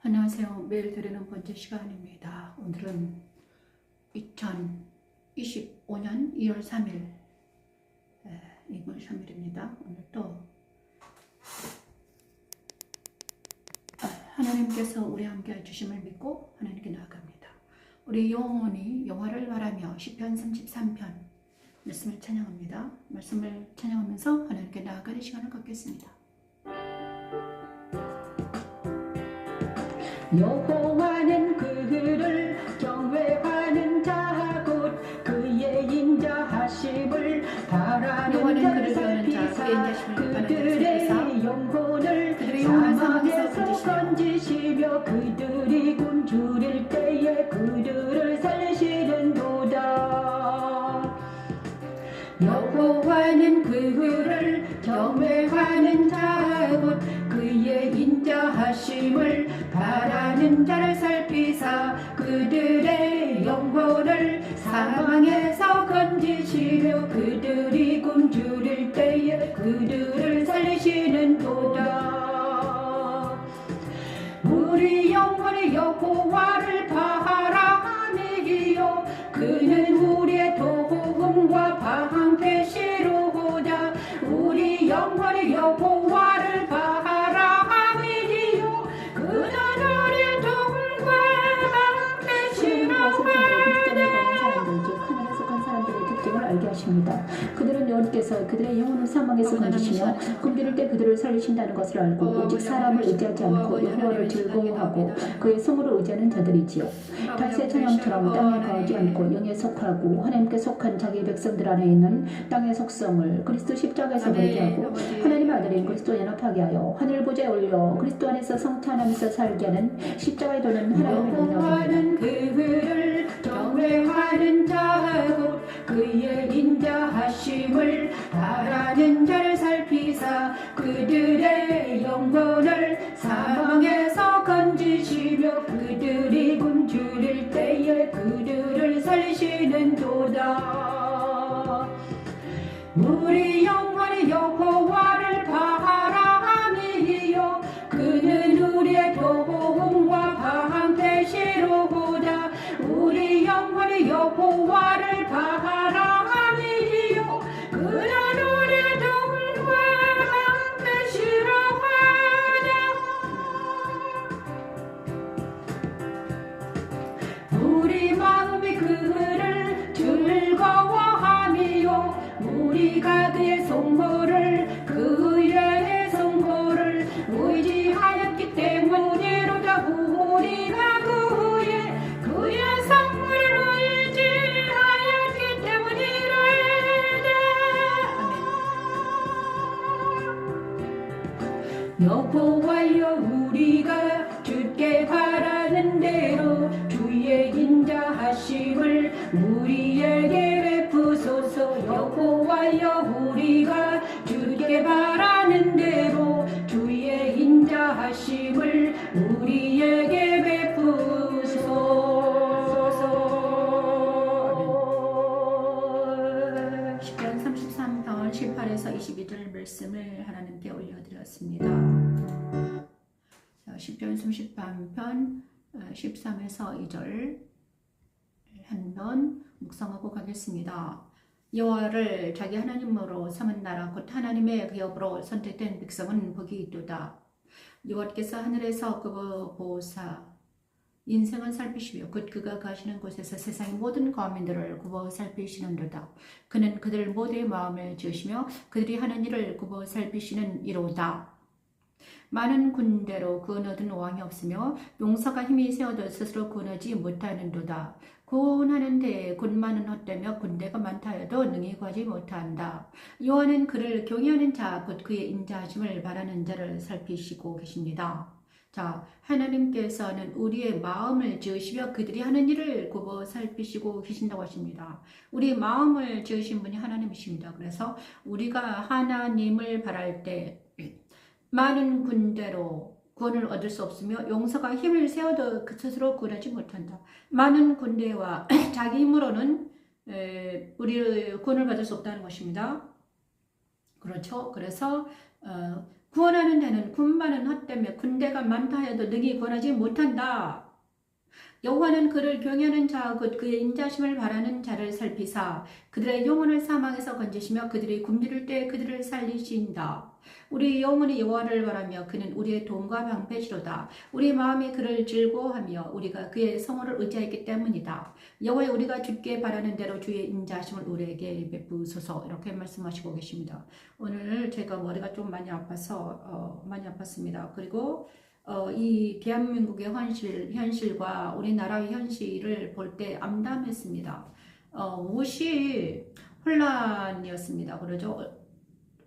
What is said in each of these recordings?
안녕하세요. 매일 드리는 번째 시간입니다. 오늘은 2025년 2월 3일 2월 3일입니다. 오늘도 하나님께서 우리 함께 해주심을 믿고 하나님께 나아갑니다. 우리 영혼이 여호와를 바라며 시편 33편 말씀을 찬양합니다. 말씀을 찬양하면서 하나님께 나아가는 시간을 갖겠습니다. 여호와는 그를 경외하는 자 곧 그의 인자하심을 바라는 자를 살피사 그들의 영혼을 사망에서 건지시며 그들이 굶주릴 때에 그들을 살리시는도다. 여호와는 그를 경외하는 자 곧 그의 인자하심을 바라는 자를 살피사 그들의 영혼을 사망에서 건지시며 그들이 굶주릴 때에 그들을 살리시는도다. 우리 영혼이 여호와를 바라하니요 그는 우리의 도움과 방패시로다. 우리 영혼이 여호와를 바라하니요 그는 우리의 도움과 방패시로다. 알게 하십니다. 그들은 여호와께서 그들의 영혼을 사망에서 건지시며 굶주릴 때 그들을 살리신다는 것을 알고 오직 사람을 의지하지 않고 여호와를 즐거워하고 그의 성으로 의지하는 자들이지요. 다윗의 찬양처럼 땅에 거하지 않고 영에 속하고 하나님께 속한 자기 백성들 안에 있는 땅의 속성을 그리스도 십자가에서 버리게 하고 하나님 아들인 그리스도 연합하게 하여 하늘 보좌에 올려 그리스도 안에서 성탄하면서 살게 하는 십자가에 도는 하나님의 능력입니다. 그를 경외하는 자고 그의 인자하심을 바라는 자를 살피사 그들의 영혼을 사망에서 건지시며 그들이 굶주릴 때에 그들을 살리시는도다. 우리 영혼이 여호와를 바라하니요 그는 우리의 도움과 방패시로다. 우리 영혼이 여호와를 바라하니요 그는 우리의 도움과 방패시로다. 우리 마음이 그를 즐거워하니요 우리가 그의 성호를 그의 성호를 의지하였기 때문이로다. 우리가 그의 성호를 의지하였기 때문이로다. 여호와여 우리가 주께 바라는 대로 주의 인자하심을 우리에게 베푸소서. 여호와여 우리가 주께 바라는 대로 주의 인자하심을 우리에게 베푸소서. 시편 33편 18에서 22절 말씀을 하나님께 올려드렸습니다. 시편 33편 13에서 2절 한번 묵상하고 가겠습니다. 여호와를 자기 하나님으로 삼은 나라 곧 하나님의 기업으로 선택된 백성은 복이 있도다. 여호와께서 하늘에서 그거 보사 인생을 살피시며 곧 그가 가시는 곳에서 세상의 모든 거민들을 굽어 살피시는도다. 그는 그들 모두의 마음을 지으시며 그들이 하는 일을 굽어 살피시는 이로다. 많은 군대로 구원하던 왕이 없으며 용사가 힘이 세어도 스스로 구원하지 못하는도다. 구원하는 데에 군마는 헛되며 군대가 많다 해도 능히 구하지 못한다. 여호와는 그를 경외하는 자 곧 그의 인자하심을 바라는 자를 살피시고 계십니다. 자, 하나님께서는 우리의 마음을 지으시며 그들이 하는 일을 굽어 살피시고 계신다고 하십니다. 우리 마음을 지으신 분이 하나님이십니다. 그래서 우리가 하나님을 바랄 때 많은 군대로 구원을 얻을 수 없으며 용사가 힘을 세워도 그 스스로 구원하지 못한다. 많은 군대와 자기 힘으로는 우리 구원을 받을 수 없다는 것입니다. 그렇죠. 그래서 구원하는 데는 군마는 헛되며 군대가 많다 해도 능히 구원하지 못한다. 여호와는 그를 경외하는 자 곧 그의 인자심을 바라는 자를 살피사 그들의 영혼을 사망에서 건지시며 그들이 굶주릴 때 그들을 살리신다. 우리 영혼이 여호와를 바라며 그는 우리의 도움과 방패시로다. 우리 마음이 그를 즐거워하며 우리가 그의 성호를 의지하기 때문이다. 여호와여 우리가 주께 바라는 대로 주의 인자심을 우리에게 베푸소서. 이렇게 말씀하시고 계십니다. 오늘 제가 머리가 좀 많이 아파서 많이 아팠습니다. 그리고 이 대한민국의 현실과 우리나라의 현실을 볼 때 암담했습니다. 무엇이 혼란이었습니다. 그러죠?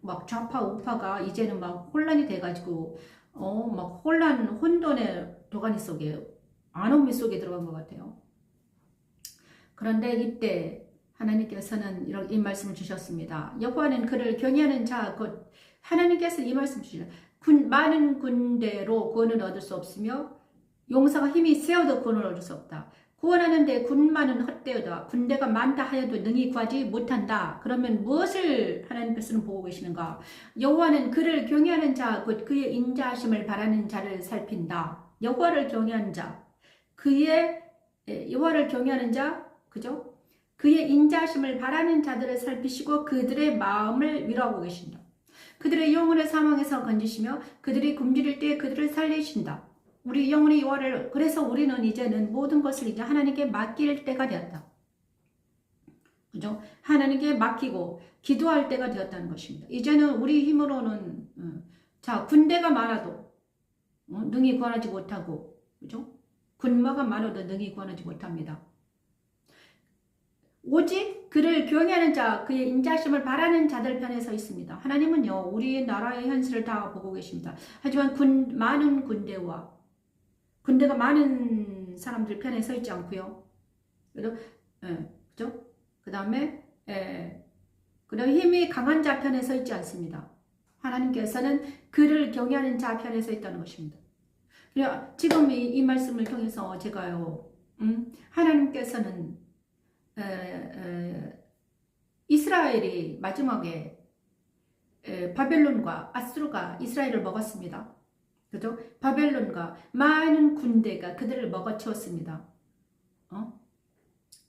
막 좌파 우파가 이제는 막 혼란이 돼가지고 막 혼돈의 도가니 속에 안오미 속에 들어간 것 같아요. 그런데 이때 하나님께서는 이 말씀을 주셨습니다. 여호와는 그를 경외하는 자 곧 하나님께서 이 말씀 주시죠. 많은 군대로 구원을 얻을 수 없으며 용사가 힘이 세어도 구원을 얻을 수 없다. 구원하는데 군마는 헛되어다. 군대가 많다 하여도 능히 구하지 못한다. 그러면 무엇을 하나님께서는 보고 계시는가? 여호와는 그를 경외하는 자 곧 그의 인자하심을 바라는 자를 살핀다. 여호와를 경외하는 자, 여호와를 경외하는 자, 그죠? 그의 인자하심을 바라는 자들을 살피시고 그들의 마음을 위로하고 계신다. 그들의 영혼을 사망에서 건지시며 그들이 굶주릴 때 그들을 살리신다. 우리 영혼이 여호와를 그래서 우리는 이제는 모든 것을 이제 하나님께 맡길 때가 되었다. 그죠? 하나님께 맡기고 기도할 때가 되었다는 것입니다. 이제는 우리 힘으로는 자 군대가 많아도 능히 구원하지 못하고 그죠? 군마가 많아도 능히 구원하지 못합니다. 오직 그를 경외하는 자, 그의 인자심을 바라는 자들 편에 서 있습니다. 하나님은요, 우리나라의 현실을 다 보고 계십니다. 하지만 많은 군대가 많은 사람들 편에 서 있지 않고요. 그죠? 그 다음에 힘이 강한 자 편에 서 있지 않습니다. 하나님께서는 그를 경외하는 자 편에 서 있다는 것입니다. 지금 이 말씀을 통해서 제가요, 하나님께서는 이스라엘이 마지막에 바벨론과 아수르가 이스라엘을 먹었습니다. 그죠? 바벨론과 많은 군대가 그들을 먹어치웠습니다.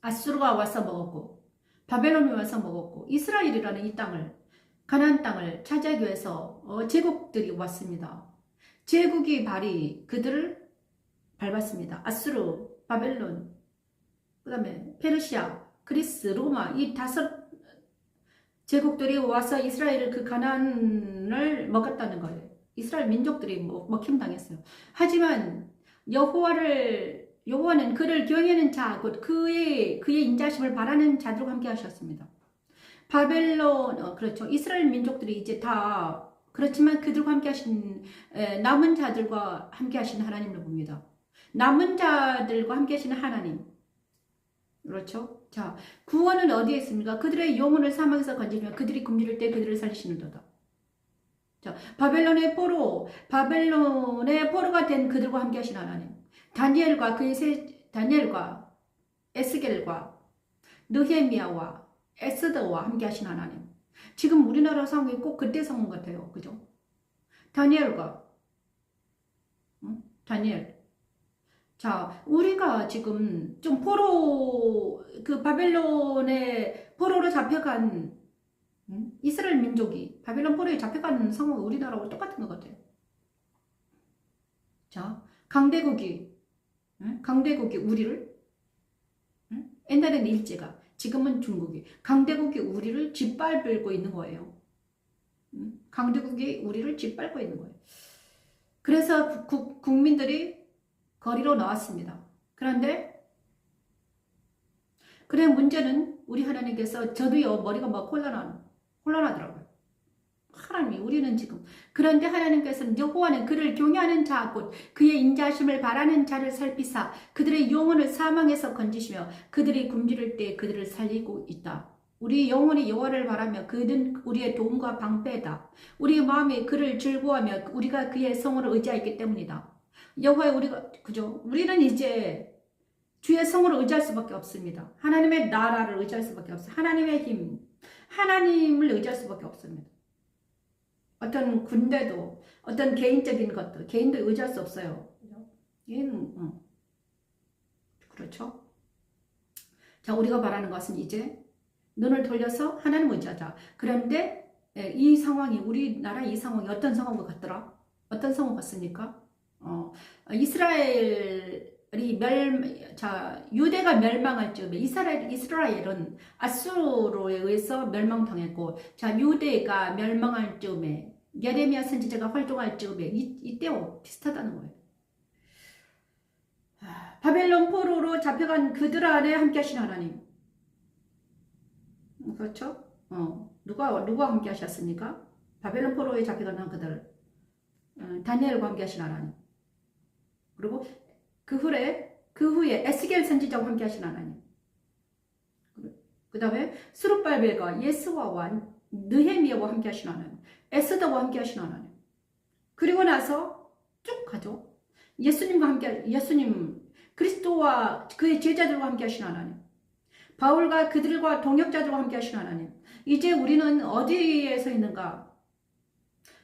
아수르가 와서 먹었고 바벨론이 와서 먹었고 이스라엘이라는 이 땅을 가나안 땅을 차지하기 위해서 제국들이 왔습니다. 제국이 그들을 밟았습니다. 아수르, 바벨론, 그 다음에 페르시아, 그리스, 로마 이 5 제국들이 와서 이스라엘을 그 가나안을 먹었다는 거예요. 이스라엘 민족들이 먹힘당했어요. 하지만 여호와는 그를 경외하는 자, 곧 그의 인자심을 바라는 자들과 함께 하셨습니다. 바벨론, 그렇죠. 이스라엘 민족들이 이제 다 그렇지만 그들과 함께 하신 남은 자들과 함께 하신 하나님을 봅니다. 남은 자들과 함께 하시는 하나님. 그렇죠? 자, 구원은 어디에 있습니까? 그들의 영혼을 사망에서 건지며 그들이 굶주릴 때 그들을 살리시는도다. 자, 바벨론의 포로가 된 그들과 함께 하신 하나님. 다니엘과 에스겔과 느헤미야와 에스더와 함께 하신 하나님. 지금 우리나라 상황이 꼭 그때 상황 같아요. 그죠? 다니엘. 자, 우리가 지금 좀 바벨론의 포로로 잡혀간 이스라엘 민족이 바벨론 포로에 잡혀간 상황이 우리나라하고 똑같은 것 같아요. 자, 강대국이 우리를 옛날에는 일제가 지금은 중국이 강대국이 우리를 짓밟고 있는 거예요. 강대국이 우리를 짓밟고 있는 거예요. 그래서 국민들이 거리로 나왔습니다. 그런데 문제는 우리 하나님께서 저도요 머리가 막 혼란하더라고요. 하나님이 우리는 지금 그런데 하나님께서는 여호와는 그를 경외하는 자 곧 그의 인자심을 바라는 자를 살피사 그들의 영혼을 사망에서 건지시며 그들이 굶주릴 때 그들을 살리고 있다. 우리 영혼이 여호와를 바라며 그는 우리의 도움과 방패다. 우리 마음이 그를 즐거워하며 우리가 그의 성호를 의지하기 때문이다. 여호와의 우리는 이제 주의 성호를 의지할 수밖에 없습니다. 하나님의 나라를 의지할 수밖에 없어요. 하나님의 힘, 하나님을 의지할 수밖에 없습니다. 어떤 군대도 어떤 개인적인 것도 개인도 의지할 수 없어요. 얘는 그렇죠. 자, 우리가 바라는 것은 이제 눈을 돌려서 하나님 의지하자. 그런데 이 상황이 우리나라 이 상황이 어떤 상황과 같더라? 어떤 상황 같습니까? 유대가 멸망할 즈음에 이스라엘은 아수르에 의해서 멸망당했고, 자, 유대가 멸망할 즈음에 예레미야 선지자가 활동할 즈음에 이때와 비슷하다는 거예요. 바벨론 포로로 잡혀간 그들 안에 함께 하신 하나님. 그렇죠? 누가 함께 하셨습니까? 바벨론 포로에 잡혀간 그들. 다니엘과 함께 하신 하나님. 그리고 그 후에 에스겔 선지자와 함께 하신 하나님. 그 다음에 스룹발벨과 예스와와 느헤미야와 함께 하신 하나님. 에스더와 함께 하신 하나님. 그리고 나서 쭉 가죠. 예수님 그리스도와 그의 제자들과 함께 하신 하나님. 바울과 그들과 동역자들과 함께 하신 하나님. 이제 우리는 어디에 서 있는가?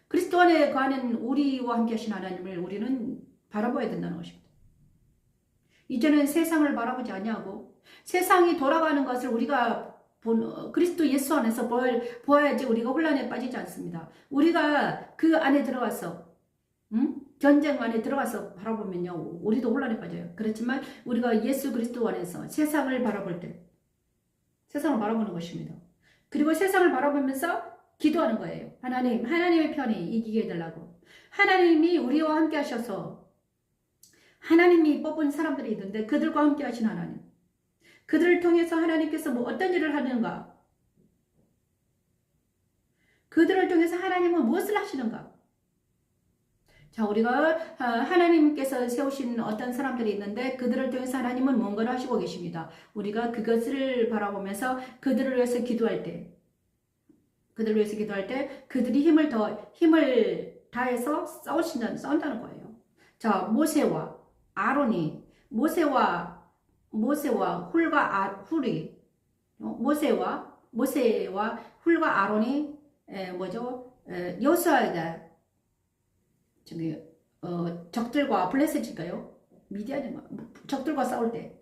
그리스도 안에 거하는 우리와 함께 하신 하나님을 우리는 바라봐야 된다는 것입니다. 이제는 세상을 바라보지 아니하고 세상이 돌아가는 것을 우리가 그리스도 예수 안에서 보아야지 우리가 혼란에 빠지지 않습니다. 우리가 그 안에 들어가서 전쟁 안에 들어가서 바라보면요, 우리도 혼란에 빠져요. 그렇지만 우리가 예수 그리스도 안에서 세상을 바라볼 때, 세상을 바라보는 것입니다. 그리고 세상을 바라보면서 기도하는 거예요. 하나님의 편이 이기게 해달라고. 하나님이 우리와 함께 하셔서 하나님이 뽑은 사람들이 있는데 그들과 함께 하신 하나님. 그들을 통해서 하나님께서 어떤 일을 하는가? 그들을 통해서 하나님은 무엇을 하시는가? 자, 우리가 하나님께서 세우신 어떤 사람들이 있는데 그들을 통해서 하나님은 뭔가를 하시고 계십니다. 우리가 그것을 바라보면서 그들을 위해서 기도할 때 그들이 힘을 다해서 싸운다는 거예요. 자, 모세와 아론이 모세와 훌과 훌과 아론이 여호수아가 적들과 블레셋일까요? 미디안인가? 적들과 싸울 때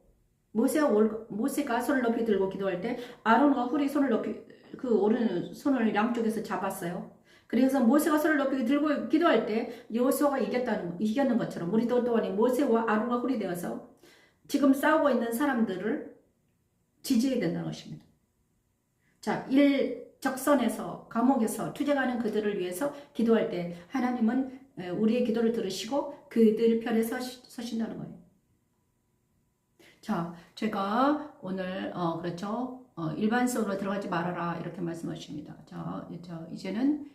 모세가 손을 높이 들고 기도할 때 아론과 훌이 손을 높이 오른 손을 양쪽에서 잡았어요. 그래서 모세가 손을 높이 들고 기도할 때 여호수아가 이겼는 것처럼 우리도 또한 모세와 아론과 훌이 되어서 지금 싸우고 있는 사람들을 지지해야 된다는 것입니다. 자, 적선에서 감옥에서 투쟁하는 그들을 위해서 기도할 때 하나님은 우리의 기도를 들으시고 그들 편에 서신다는 거예요. 자, 제가 오늘 일반성으로 들어가지 말아라 이렇게 말씀하십니다. 자, 이제는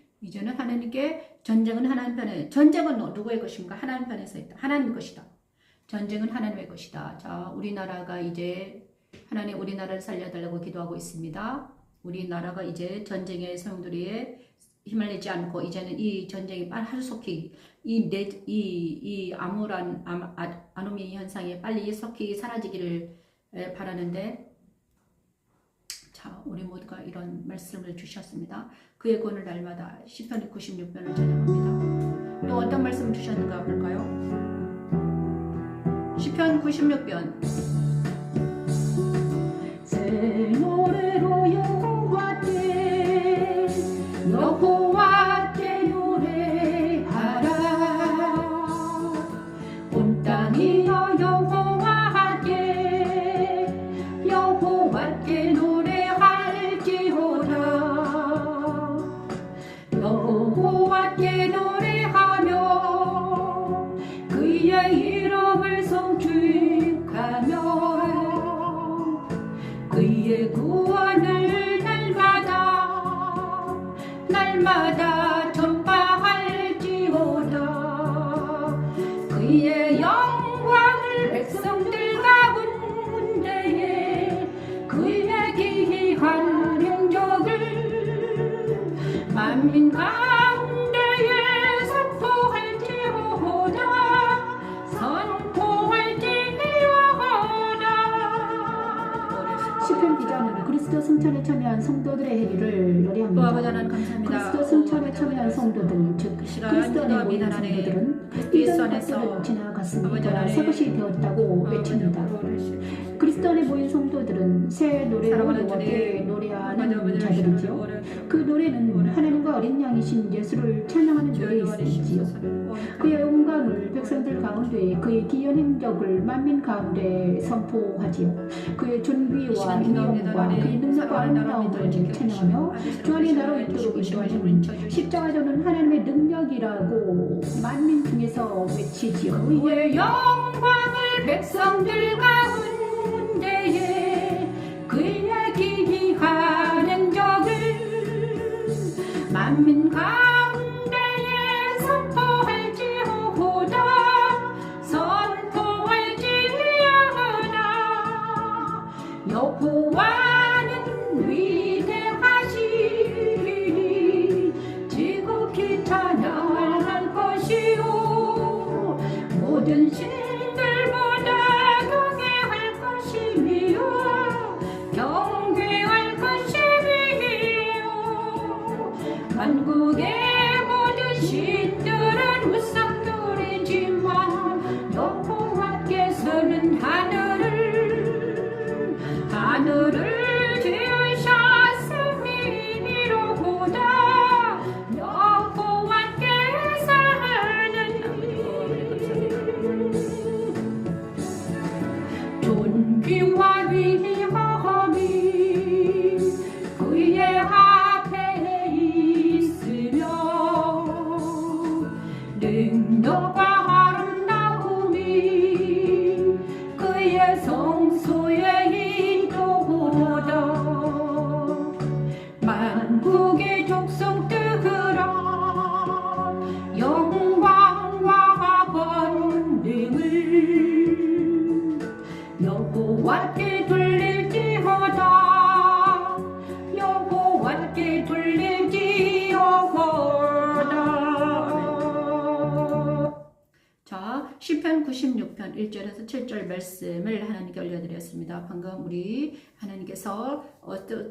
하나님께 전쟁은 하나님 편에, 전쟁은 누구의 것인가? 하나님 편에서 있다. 하나님의 것이다. 전쟁은 하나님의 것이다. 자, 우리나라가 이제 하나님 우리나라를 살려달라고 기도하고 있습니다. 우리나라가 이제 전쟁의 소용돌이에 힘을 내지 않고 이제는 이 전쟁이 하루속히 이 암울한 아노미 현상이 빨리 속히 사라지기를 바라는데, 자, 우리 모두가 이런 말씀을 주셨습니다. 그의 권을 날마다 시편 96편을 찬양합니다. 또 어떤 말씀을 주셨는가 볼까요? 시편 96편. 새 노래로 여호와께 노래하라. 온 땅이여 여호와께 노래할지어다. 여호와께 노래하며 그의 이름을 송축하며 그의 구원을 날마다 전파할지어다. 그의 영광을 백성들 가운데에 그의 기이한 행적을 만민 가운데에 선포할지어다. 시편 기자는 그리스도 승천에 참여한 성도들의 행위를 또 아버지 노래합니다. 하나님 감사합니다. 그리스도 승천에 참여한 성도들, 즉 그리스도 안에 모인 성도들은 이전 것들은 지나갔습니다. 새 것이 되었다고 외칩니다. 그리스도 안에 모인 성도들은 새 노래로 여호와께 노래하는 자들이지요. 그 노래는 하나님과 어린 양이신 예수를 찬양하는 노래이지요. 그의 영광을 백성들 가운데 그의 기이한 행적을 만민 가운데 선포하지요. 그의 존귀와 인용과 그의 능력과 아름다움을 찬양하며 주 안에 나로 있도록 인도하는 십자가도는 하나님의 능력이라고 만민 중에서 외치지요. 그의 영광을 백성들 가운데에 그의 기이한 행적을 만민 가운데에 선포할지어다 여호와는 위대하시니 지극히 찬양할 것이요 모든 신들보다 경외할 것이며 경배할 것이며 만국의 모든 신들은 우상들이지만 여호와께서는 하늘을 지으셨음이로구나 여호와께서는 존귀와 위엄이 그의 앞에 있으며 능력과 아름다움이 그의 성소에 만국의 족속들아 영광과 번능을 여호와께 돌릴지어다 여호와께 돌릴지어다. 자, 시편 96편 1절에서 7절 말씀을 하나님께 올려드렸습니다. 방금 우리 하나님께서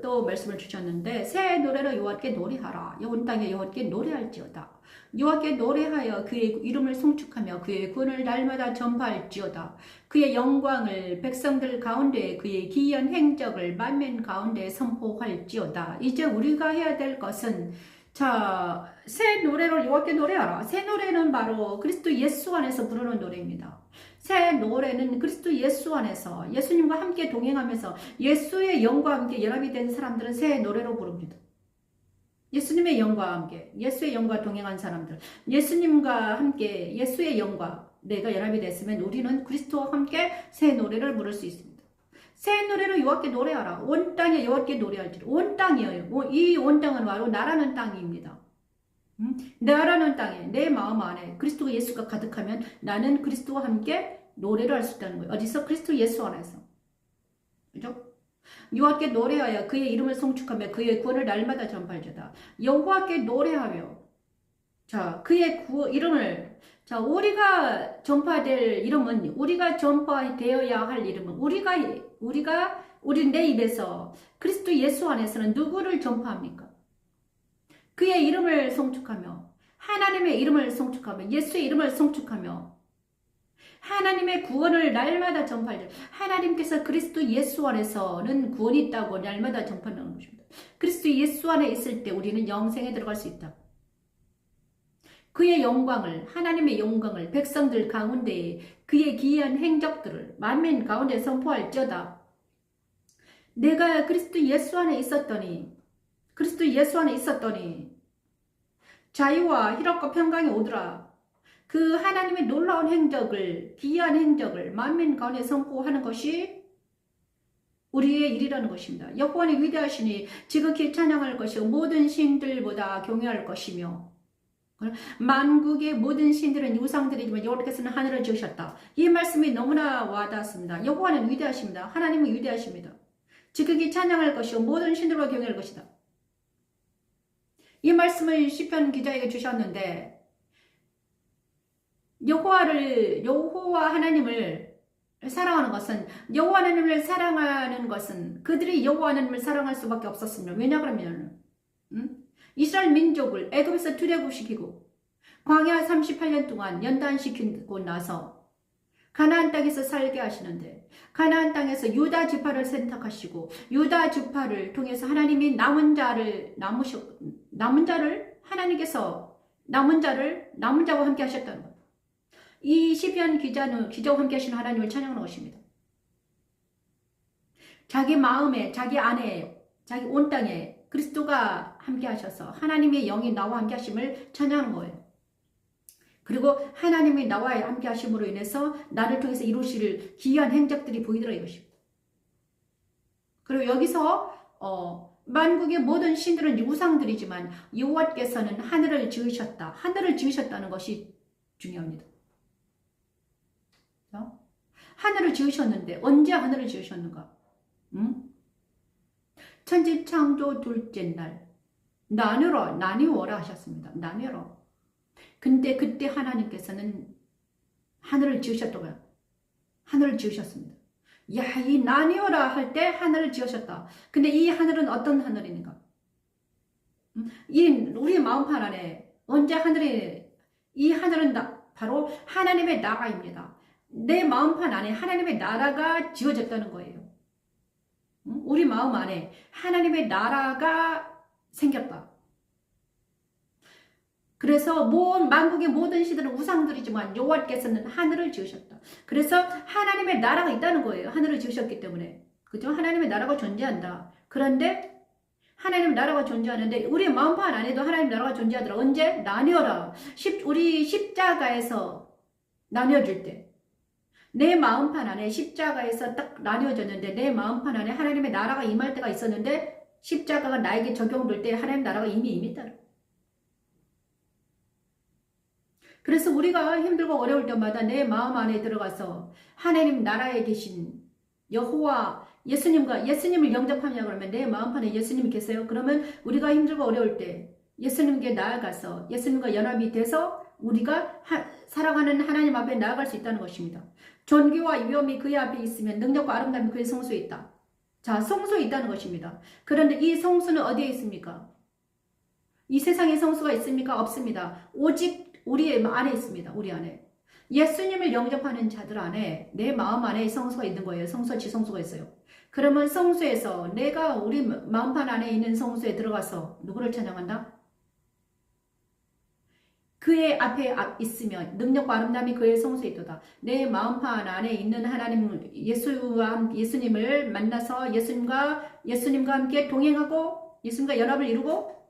또 말씀을 주셨는데 새 노래로 여호와께 노래하라. 온 땅에 여호와께 노래할지어다. 여호와께 노래하여 그의 이름을 송축하며 그의 구원을 날마다 전파할지어다. 그의 영광을 백성들 가운데 그의 기이한 행적을 만민 가운데 선포할지어다. 이제 우리가 해야 될 것은 자, 새 노래로 여호와께 노래하라. 새 노래는 바로 그리스도 예수 안에서 부르는 노래입니다. 새 노래는 그리스도 예수 안에서 예수님과 함께 동행하면서 예수의 영과 함께 연합이 된 사람들은 새 노래로 부릅니다. 예수님의 영과 함께 예수의 영과 동행한 사람들, 예수님과 함께 예수의 영과 내가 연합이 됐으면 우리는 그리스도와 함께 새 노래를 부를 수 있습니다. 새 노래로 여호와께 노래하라. 온 땅에 여호와께 노래할지라. 온 땅이에요. 이 온 땅은 바로 나라는 땅입니다. 나라는 땅에 내 마음 안에 그리스도 예수가 가득하면 나는 그리스도와 함께 노래를 할 수 있다는 거예요. 어디서? 그리스도 예수 안에서. 그죠? 여호와께 노래하여 그의 이름을 송축하며 그의 구원을 날마다 전파할지어다. 여호와께 노래하며 자 그의 이름을 자 우리가 전파될 이름은 우리가 전파되어야 할 이름은 우리 내 입에서 그리스도 예수 안에서는 누구를 전파합니까? 그의 이름을 송축하며 하나님의 이름을 송축하며 예수의 이름을 송축하며 하나님의 구원을 날마다 전파하죠. 하나님께서 그리스도 예수 안에서는 구원이 있다고 날마다 전파하는 것입니다. 그리스도 예수 안에 있을 때 우리는 영생에 들어갈 수 있다. 그의 영광을 하나님의 영광을 백성들 가운데 그의 기이한 행적들을 만민 가운데 선포할지어다. 내가 그리스도 예수 안에 있었더니 자유와 희락과 평강이 오더라. 그 하나님의 놀라운 행적을 기이한 행적을 만민 가운데 선포하는 것이 우리의 일이라는 것입니다. 여호와는 위대하시니 지극히 찬양할 것이요 모든 신들보다 경외할 것이며 만국의 모든 신들은 우상들이지만 여호와께서는 하늘을 지으셨다. 이 말씀이 너무나 와닿습니다. 여호와는 위대하십니다. 하나님은 위대하십니다. 지극히 찬양할 것이요 모든 신들보다 경외할 것이다. 이 말씀을 시편 기자에게 주셨는데 여호와 하나님을 사랑하는 것은 여호와 하나님을 사랑하는 것은 그들이 여호와 하나님을 사랑할 수밖에 없었습니다. 왜냐 그러면 이스라엘 민족을 애굽에서 출애굽시키고 광야 38년 동안 연단시키고 나서 가나안 땅에서 살게 하시는데 가나안 땅에서 유다 지파를 선택하시고 유다 지파를 통해서 하나님이 남은 자를 하나님께서 남은 자와 함께 하셨다는 거예요. 이 시편 기자는 기자와 함께 하시는 하나님을 찬양하는 것입니다. 자기 마음에, 자기 안에, 자기 온 땅에 그리스도가 함께 하셔서 하나님의 영이 나와 함께 하심을 찬양하는 거예요. 그리고 하나님이 나와 함께 하심으로 인해서 나를 통해서 이루실 기이한 행적들이 보이더라 이것입니다. 그리고 여기서 만국의 모든 신들은 우상들이지만 여호와께서는 하늘을 지으셨다. 하늘을 지으셨다는 것이 중요합니다. 하늘을 지으셨는데 언제 하늘을 지으셨는가? 천지창조 둘째 날 나뉘어라 하셨습니다. 나뉘어라. 근데 그때 하나님께서는 하늘을 지으셨다고요. 하늘을 지으셨습니다. 야, 이 나뉘어라 할 때 하늘을 지으셨다. 근데 이 하늘은 어떤 하늘인가? 우리 마음판 안에 언제 이 하늘은 바로 하나님의 나라입니다. 내 마음판 안에 하나님의 나라가 지어졌다는 거예요. 우리 마음 안에 하나님의 나라가 생겼다. 그래서 만국의 모든 시들은 우상들이지만 여호와께서는 하늘을 지으셨다. 그래서 하나님의 나라가 있다는 거예요. 하늘을 지으셨기 때문에. 그죠? 하나님의 나라가 존재한다. 그런데 하나님의 나라가 존재하는데 우리 마음판 안에도 하나님의 나라가 존재하더라. 언제? 나뉘어라. 우리 십자가에서 나뉘어질 때. 내 마음판 안에 십자가에서 딱 나뉘어졌는데 내 마음판 안에 하나님의 나라가 임할 때가 있었는데 십자가가 나에게 적용될 때 하나님의 나라가 이미 임했다. 그래서 우리가 힘들고 어려울 때마다 내 마음 안에 들어가서 하나님 나라에 계신 여호와 예수님을 영접하냐 그러면 내 마음판에 예수님이 계세요. 그러면 우리가 힘들고 어려울 때 예수님께 나아가서 예수님과 연합이 돼서 우리가 사랑하는 하나님 앞에 나아갈 수 있다는 것입니다. 존귀와 위엄이 그의 앞에 있으면 능력과 아름다움이 그의 성소에 있다. 자, 성소에 있다는 것입니다. 그런데 이 성소는 어디에 있습니까? 이 세상에 성소가 있습니까? 없습니다. 오직 우리 안에 있습니다. 우리 안에. 예수님을 영접하는 자들 안에 내 마음 안에 성소가 있는 거예요. 성소, 지성소가 있어요. 그러면 성소에서 내가 우리 마음판 안에 있는 성소에 들어가서 누구를 찬양한다? 그의 앞에 있으면 능력과 아름다움이 그의 성소에 있도다. 내 마음판 안에 있는 하나님 예수님을 만나서 예수님과 함께 동행하고 예수님과 연합을 이루고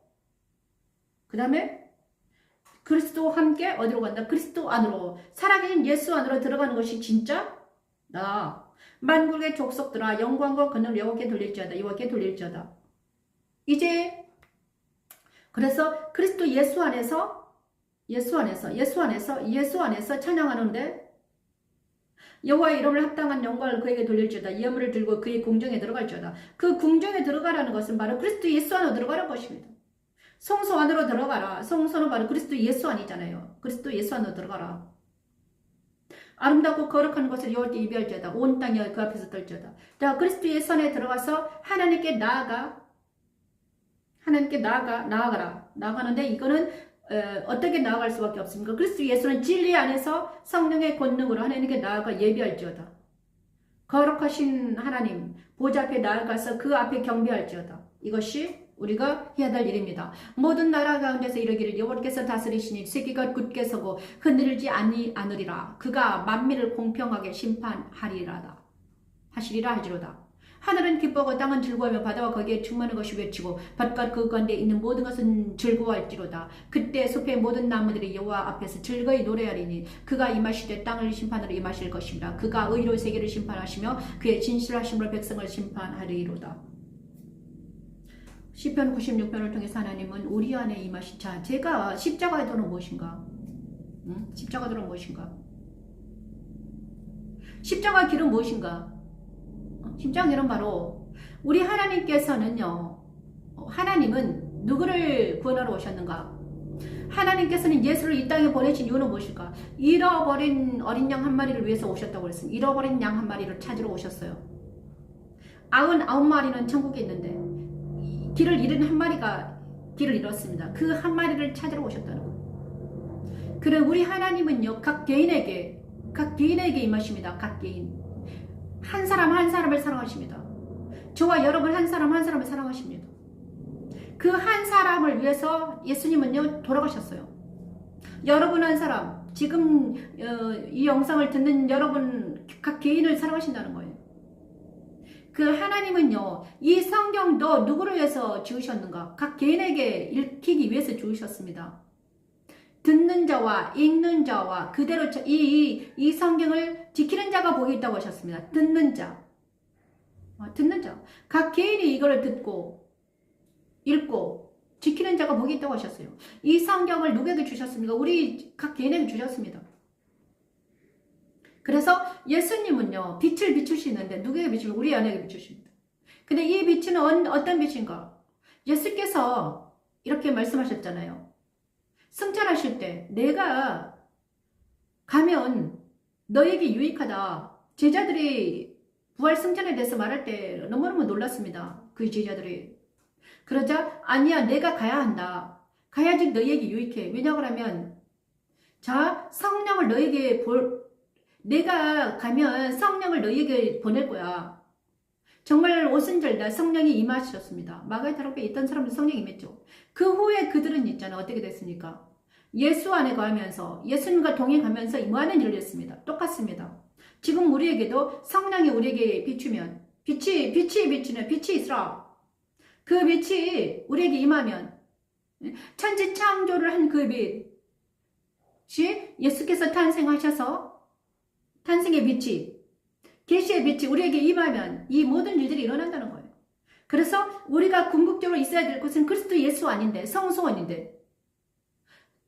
그 다음에 그리스도와 함께 어디로 간다? 그리스도 안으로 살아계신 예수 안으로 들어가는 것이 진짜 나 만국의 족속들아 영광과 권능을 여호와께 돌릴지어다. 이제 그래서 그리스도 예수 안에서 찬양하는데 여호와의 이름을 합당한 영광을 그에게 돌릴지어다. 예물을 들고 그의 궁정에 들어갈지어다. 그 궁정에 들어가라는 것은 바로 그리스도 예수 안으로 들어가는 것입니다. 성소 안으로 들어가라. 성소는 바로 그리스도 예수 안이잖아요. 그리스도 예수 안으로 들어가라. 아름답고 거룩한 것을 여호와께 예비할지어다. 온 땅이 그 앞에서 떨지어다. 자, 그리스도 예수 안에 들어가서 하나님께 나아가라. 나아가는데 이거는 어떻게 나아갈 수밖에 없습니까? 그리스도 예수는 진리 안에서 성령의 권능으로 하나님께 나아가 예비할지어다. 거룩하신 하나님 보좌 앞에 나아가서 그 앞에 경배할지어다. 이것이 우리가 해야 될 일입니다. 모든 나라 가운데서 이르기를 여호와께서 다스리시니 세계가 굳게 서고 흔들리지 않으리라. 그가 만민을 공평하게 심판하리라 하시리라. 하늘은 기뻐하고 땅은 즐거워하며 바다와 거기에 충만한 것이 외치고 밭과 그 가운데 있는 모든 것은 즐거워할지로다. 그때 숲의 모든 나무들이 여호와 앞에서 즐거이 노래하리니 그가 임하시되 땅을 심판하러 임하실 것입니다. 그가 의로 세계를 심판하시며 그의 진실하심으로 백성을 심판하리로다. 시편 96편을 통해서 하나님은 우리 안에 임하신 자, 제가 십자가의 도는 무엇인가? 십자가의 도는 무엇인가? 십자가의 길은 무엇인가? 십자가의 길은 바로 우리 하나님께서는요. 하나님은 누구를 구원하러 오셨는가? 하나님께서는 예수를 이 땅에 보내신 이유는 무엇일까? 잃어버린 어린 양 한 마리를 위해서 오셨다고 그랬습니다. 잃어버린 양 한 마리를 찾으러 오셨어요. 99마리는 천국에 있는데 길을 잃은 한 마리가 길을 잃었습니다. 그 한 마리를 찾으러 오셨다는 거예요. 그래 우리 하나님은요 각 개인에게 임하십니다. 각 개인 한 사람 한 사람을 사랑하십니다. 저와 여러분 한 사람 한 사람을 사랑하십니다. 그 한 사람을 위해서 예수님은요 돌아가셨어요. 여러분 한 사람 지금 이 영상을 듣는 여러분 각 개인을 사랑하신다는 거예요. 그 하나님은요 이 성경도 누구를 위해서 지으셨는가? 각 개인에게 읽히기 위해서 지으셨습니다. 듣는 자와 읽는 자와 그대로 이 성경을 지키는 자가 복이 있다고 하셨습니다. 듣는 자. 각 개인이 이걸 듣고 읽고 지키는 자가 복이 있다고 하셨어요. 이 성경을 누구에게 주셨습니까? 우리 각 개인에게 주셨습니다. 그래서 예수님은요 빛을 비추시는데 누구에게 비추십니까? 우리 안에게 비추십니다. 근데 이 빛은 어떤 빛인가? 예수께서 이렇게 말씀하셨잖아요. 승천하실 때 내가 가면 너에게 유익하다. 제자들이 부활 승천에 대해서 말할 때 너무너무 놀랐습니다. 그 제자들이. 그러자 아니야 내가 가야 한다. 가야지 너에게 유익해. 왜냐고 하면 자 성령을 너에게 내가 가면 성령을 너에게 보낼 거야. 정말 오순절날 성령이 임하셨습니다. 마가다락에 있던 사람들 성령이 임했죠. 그 후에 그들은 있잖아. 어떻게 됐습니까? 예수 안에 가면서 예수님과 동행하면서 임하는 일을 했습니다. 똑같습니다. 지금 우리에게도 성령이 우리에게 비추면 빛이 비추는 빛이 있으라. 그 빛이 우리에게 임하면 천지 창조를 한 그 빛이 예수께서 탄생하셔서 탄생의 빛이 계시의 빛이 우리에게 임하면 이 모든 일들이 일어난다는 거예요. 그래서 우리가 궁극적으로 있어야 될 것은 그리스도 예수 안인데 성소원인데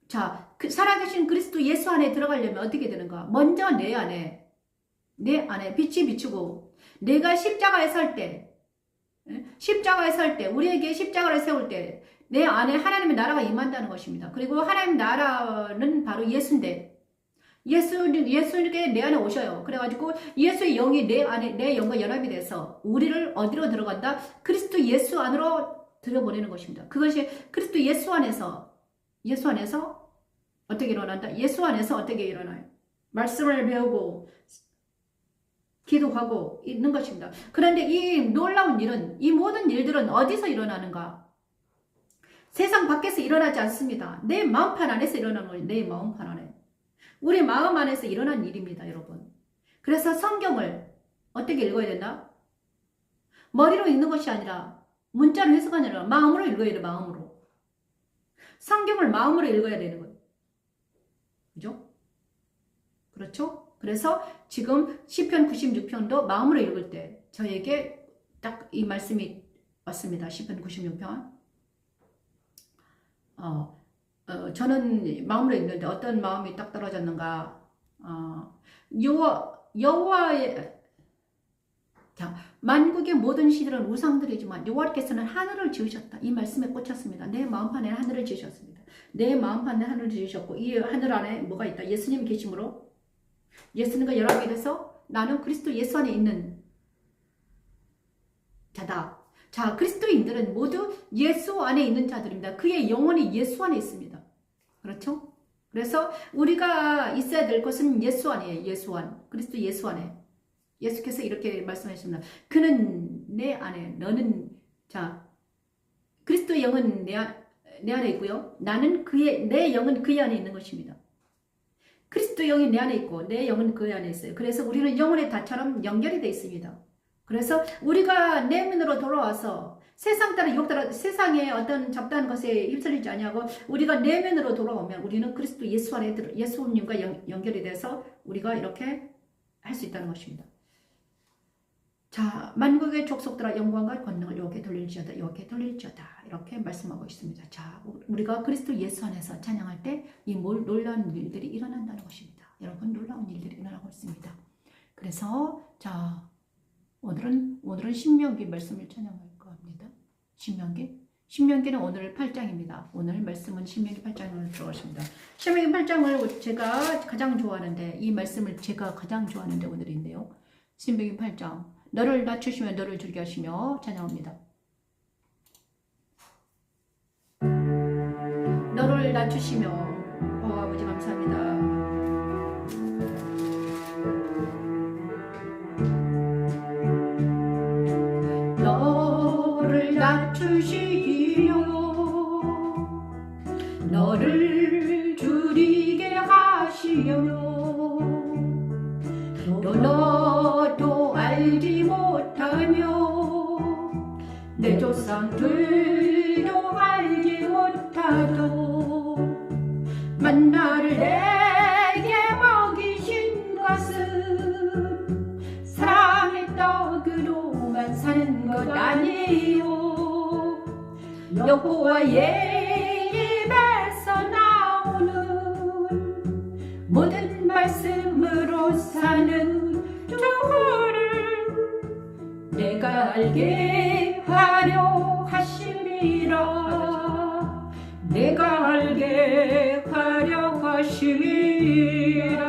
자 살아계신 그리스도 예수 안에 들어가려면 어떻게 되는가? 먼저 내 안에 빛이 비추고 내가 십자가에 설 때 우리에게 십자가를 세울 때 내 안에 하나님의 나라가 임한다는 것입니다. 그리고 하나님 나라는 바로 예수인데 예수님께 내 안에 오셔요. 그래가지고 예수의 영이 내 영과 연합이 돼서 우리를 어디로 들어간다? 그리스도 예수 안으로 들여보내는 것입니다. 그것이 그리스도 예수 안에서 어떻게 일어난다? 예수 안에서 어떻게 일어나요? 말씀을 배우고 기도하고 있는 것입니다. 그런데 이 놀라운 일은 이 모든 일들은 어디서 일어나는가? 세상 밖에서 일어나지 않습니다. 내 마음판 안에서 일어나는 거예요. 내 마음판 안에. 우리 마음 안에서 일어난 일입니다, 여러분. 그래서 성경을 어떻게 읽어야 된다? 머리로 읽는 것이 아니라 문자로 해석하는 아니라 마음으로 읽어야 돼, 마음으로. 성경을 마음으로 읽어야 되는 거예요. 그죠? 그렇죠? 그래서 지금 시편 96편도 마음으로 읽을 때 저에게 딱 이 말씀이 왔습니다. 시편 96편. 저는 마음으로 읽는데 어떤 마음이 딱 떨어졌는가? 여호와의 자 만국의 모든 시들은 우상들이지만 여호와께서는 하늘을 지으셨다. 이 말씀에 꽂혔습니다. 내 마음판에 하늘을 지으셨습니다. 내 마음판에 하늘을 지으셨고 이 하늘 안에 뭐가 있다? 예수님이 계심으로 예수님과 연합이 돼서 나는 그리스도 예수 안에 있는 자다. 자, 그리스도인들은 모두 예수 안에 있는 자들입니다. 그의 영혼이 예수 안에 있습니다. 그렇죠? 그래서 우리가 있어야 될 것은 예수 안이에요. 예수 안. 그리스도 예수 안에. 예수께서 이렇게 말씀하십니다. 그는 내 안에, 너는, 자, 그리스도의 영은 내 안에 있고요. 내 영은 그의 안에 있는 것입니다. 그리스도의 영이 내 안에 있고, 내 영은 그의 안에 있어요. 그래서 우리는 영혼의 다처럼 연결이 되어 있습니다. 그래서 우리가 내면으로 돌아와서 세상 따라 유혹 따라 세상의 어떤 잡다한 것에 휩쓸리지 아니하고 우리가 내면으로 돌아오면 우리는 그리스도 예수 안에 예수님과 연결이 돼서 우리가 이렇게 할 수 있다는 것입니다. 자, 만국의 족속들아 영광과 권능을 여호와께 돌릴지어다 이렇게 말씀하고 있습니다. 자, 우리가 그리스도 예수 안에서 찬양할 때 이 놀라운 일들이 일어난다는 것입니다. 여러분 놀라운 일들이 일어나고 있습니다. 그래서 자 오늘은 신명기 말씀을 찬양할 겁니다. 신명기 신명기는 오늘 8장입니다. 오늘 말씀은 신명기 8장으로 들어가십니다. 신명기 8장을 제가 가장 좋아하는데, 이 말씀을 제가 가장 좋아하는데 오늘인데요. 신명기 8장. 너를 낮추시며 너를 줄게 하시며 찬양합니다. 너를 낮추시며, 아버지 감사합니다. 너를 낮추시며 너를 줄이게 하시며 또 너도 알지 못하며 내 조상들도 알지 못하도 만나를 내게 먹이신 것은 사랑의 떡으로만 사는 것 아니요 여호와의 입에서 나오는 모든 말씀으로 사는 주를 내가 알게 하려 하심이라 내가 알게 하려 하심이라.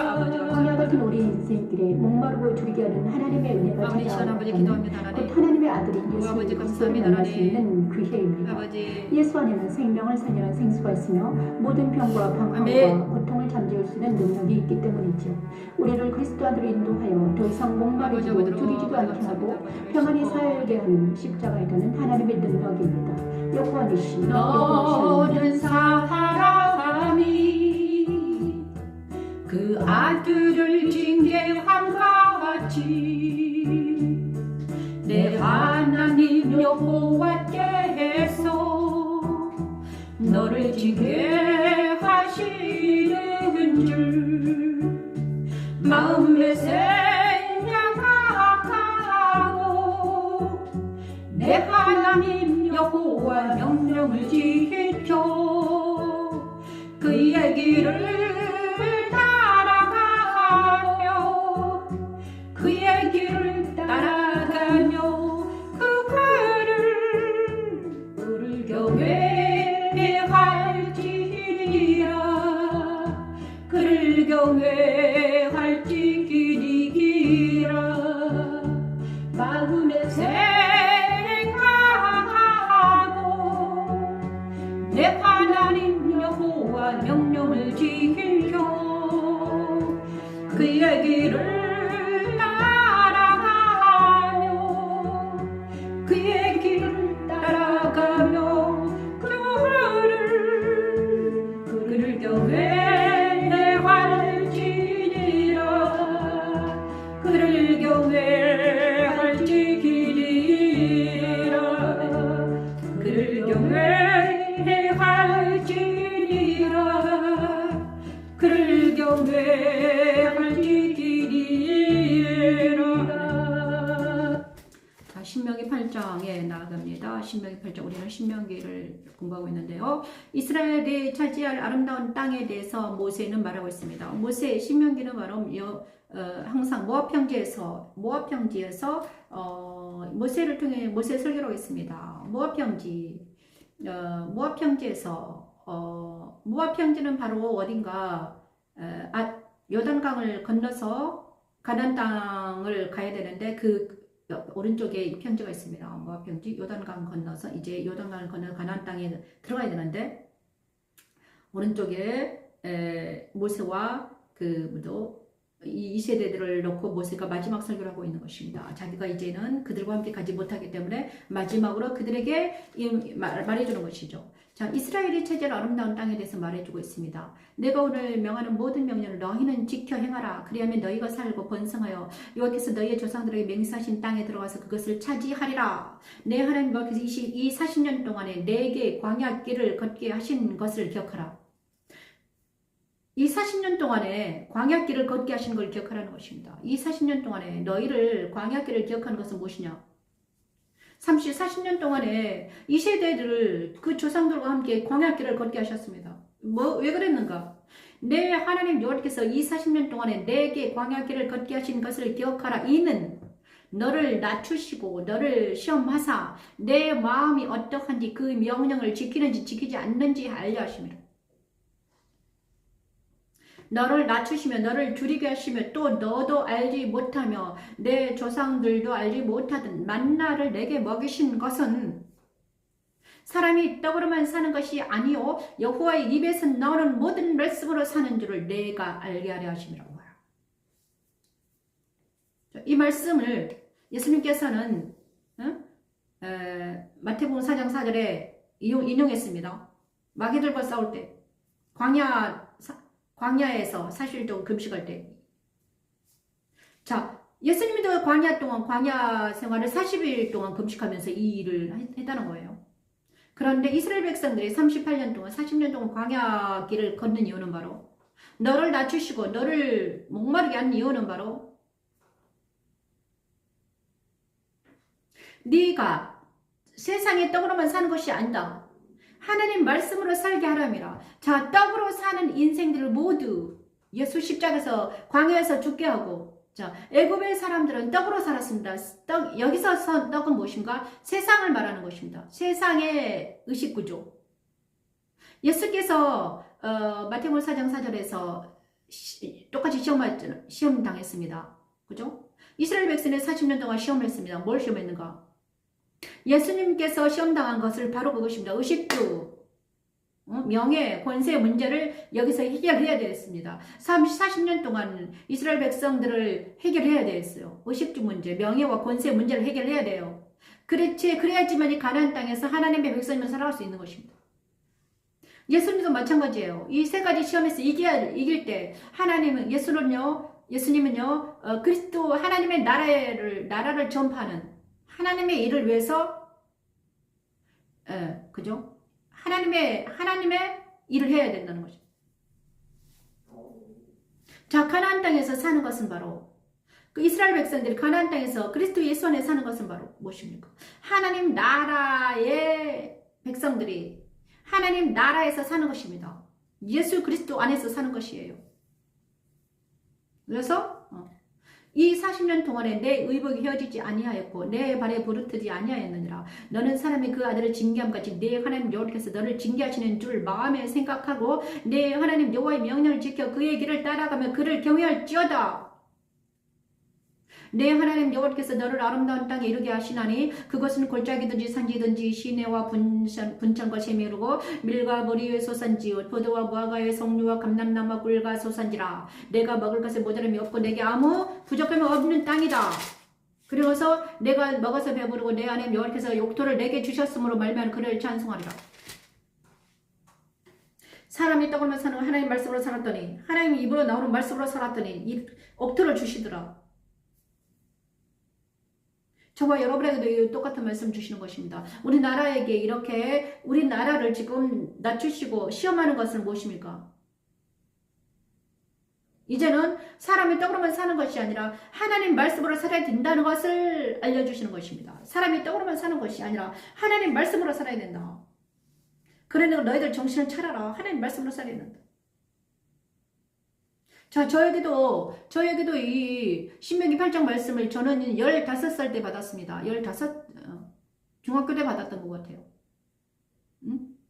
광야 같은 우리 인생길에 목마르고 줄이게 하는 하나님의 은혜가 아버지 시원 아버지 기도합니다. 하나님. 곧 하나님의 아들인 예수 아버지 그리스도를 감사합니다. 만날 수 하나님. 있는 그 해입니다. 아버지 예수 안에는 생명을 살려는 생수가 있으며 모든 병과 방황과 아멘. 고통을 잠재울 수 있는 능력이 있기 때문이죠. 우리를 그리스도 안으로 인도하여 더 이상 목마르지도 줄이지도 않게 하고 평안히 살게 하는 십자가에 가는 하나님의 능력입니다. 여호와 니시 너는 사람이 그 아들을 징계함과 같이 내 하나님 여호와께서 너를 징계하시는 줄 마음에 생각하고 내 하나님 여호와 명령을 지켜 그의 길을 따라가며 그의 길을 따라가며 그를 경외할지니라 그를 경외할지니라 마음에 생각하고 내 하나님 여호와 명령을 지켜 그의 길을 따라가며 그의 길을 따라가며 그를 경외할지니라 그를 경외할지니라 그를 경외할지니라 그를 경외할지니라. 자, 신명기 8장에 나아갑니다. 신명기 8장, 우리는 신명기를 공부하고 있는데요. 이스라엘이 차지할 아름다운 땅에 대해서 모세는 말하고 있습니다. 모세 신명기는 바로 항상 모압 평지에서 모세를 통해 모세 설교를 하겠습니다. 모압 평지는 바로 어딘가 요단강을 건너서 가나안 땅을 가야 되는데 그 오른쪽에 이 평지가 있습니다. 모압 평지 요단강 건너서 이제 요단강을 건너 가나안 땅에 들어가야 되는데 오른쪽에 모세와 이 세대들을 놓고 모세가 마지막 설교를 하고 있는 것입니다. 자기가 이제는 그들과 함께 가지 못하기 때문에 마지막으로 그들에게 말해주는 것이죠. 자, 이스라엘이 차지할 아름다운 땅에 대해서 말해주고 있습니다. 내가 오늘 명하는 모든 명령을 너희는 지켜 행하라. 그리하면 너희가 살고 번성하여 여호와께서 너희의 조상들에게 맹세하신 땅에 들어가서 그것을 차지하리라. 내 하나님 여호와께서 이 40년 동안에 내게 광야길을 걷게 하신 것을 기억하라. 이 40년 동안에 광야길을 걷게 하신 걸 기억하라는 것입니다. 이 40년 동안에 너희를 광야길을 기억하는 것은 무엇이냐? 40년 동안에 이 세대들을 그 조상들과 함께 광야길을 걷게 하셨습니다. 왜 그랬는가? 내 하나님 여호와께서 이 40년 동안에 내게 광야길을 걷게 하신 것을 기억하라. 이는 너를 낮추시고 너를 시험하사 내 마음이 어떠한지 그 명령을 지키는지 지키지 않는지 알려 하십니다. 너를 낮추시며 너를 줄이게 하시며 또 너도 알지 못하며 내 조상들도 알지 못하던 만나를 내게 먹이신 것은 사람이 떡으로만 사는 것이 아니요 여호와의 입에서 나오는 모든 말씀으로 사는 줄을 내가 알게 하려 하심이라고 하라. 이 말씀을 예수님께서는 마태복음 4장 4절에 인용했습니다. 마귀들과 싸울 때 광야에서 40일 동안 금식할 때. 자, 예수님도 광야 생활을 40일 동안 금식하면서 이 일을 했다는 거예요. 그런데 이스라엘 백성들이 38년 동안 40년 동안 광야 길을 걷는 이유는 바로 너를 낮추시고 너를 목마르게 하는 이유는 바로 네가 세상의 떡으로만 사는 것이 아니다. 하나님 말씀으로 살게 하람이라. 자, 떡으로 사는 인생들을 모두 예수 십자가에서 광야에서 죽게 하고 자, 애굽의 사람들은 떡으로 살았습니다. 여기서 떡은 무엇인가? 세상을 말하는 것입니다. 세상의 의식구조. 예수께서 마태복음 4장 4절에서 똑같이 시험 당했습니다. 그죠? 이스라엘 백성이 40년 동안 시험을 했습니다. 뭘 시험했는가? 예수님께서 시험당한 것을 바로 그것입니다. 의식주, 명예, 권세 문제를 여기서 해결해야 되었습니다. 40년 동안 이스라엘 백성들을 해결해야 되었어요. 의식주 문제, 명예와 권세 문제를 해결해야 돼요. 그래야지만 이 가나안 땅에서 하나님의 백성이면 살아갈 수 있는 것입니다. 예수님도 마찬가지예요. 이 세 가지 시험에서 이길 때 예수님은요 그리스도 하나님의 나라를 전파하는 하나님의 일을 위해서 그죠? 하나님의 일을 해야 된다는 거죠. 자, 가나안 땅에서 사는 것은 바로 그 이스라엘 백성들이 가나안 땅에서 그리스도 예수 안에 사는 것은 바로 무엇입니까? 하나님 나라의 백성들이 하나님 나라에서 사는 것입니다. 예수 그리스도 안에서 사는 것이에요. 그래서 이 40년 동안에 내 의복이 헤어지지 아니하였고 내 발에 부르트지 아니하였느니라. 너는 사람이 그 아들을 징계함같이 내 하나님 여호와께서 너를 징계하시는 줄 마음에 생각하고 내 하나님 여호와의 명령을 지켜 그의 길을 따라가며 그를 경외할지어다. 내 하나님 여호와께서 너를 아름다운 땅에 이르게 하시나니 그것은 골짜기든지 산지든지 시내와 분천과 세미르고 밀과 보리의 소산지요 포도와 무화과의 석류와 감람나무와 꿀과 소산지라. 내가 먹을 것에 모자람이 없고 내게 아무 부족함이 없는 땅이다. 그리고서 내가 먹어서 배부르고 내 하나님 여호와께서 욕토를 내게 주셨으므로 말미암아 그를 찬송하리라. 사람이 떡으로만 사는 하나님 말씀으로 살았더니 하나님 입으로 나오는 말씀으로 살았더니 이 옥토를 주시더라. 저와 여러분에게도 똑같은 말씀 주시는 것입니다. 우리나라에게 이렇게 우리나라를 지금 낮추시고 시험하는 것은 무엇입니까? 이제는 사람이 떡으로만 사는 것이 아니라 하나님 말씀으로 살아야 된다는 것을 알려주시는 것입니다. 사람이 떡으로만 사는 것이 아니라 하나님 말씀으로 살아야 된다. 그러니까 너희들 정신을 차려라. 하나님 말씀으로 살아야 된다. 자, 저에게도 이 신명기 8장 말씀을 저는 15살 때 받았습니다. 중학교 때 받았던 것 같아요.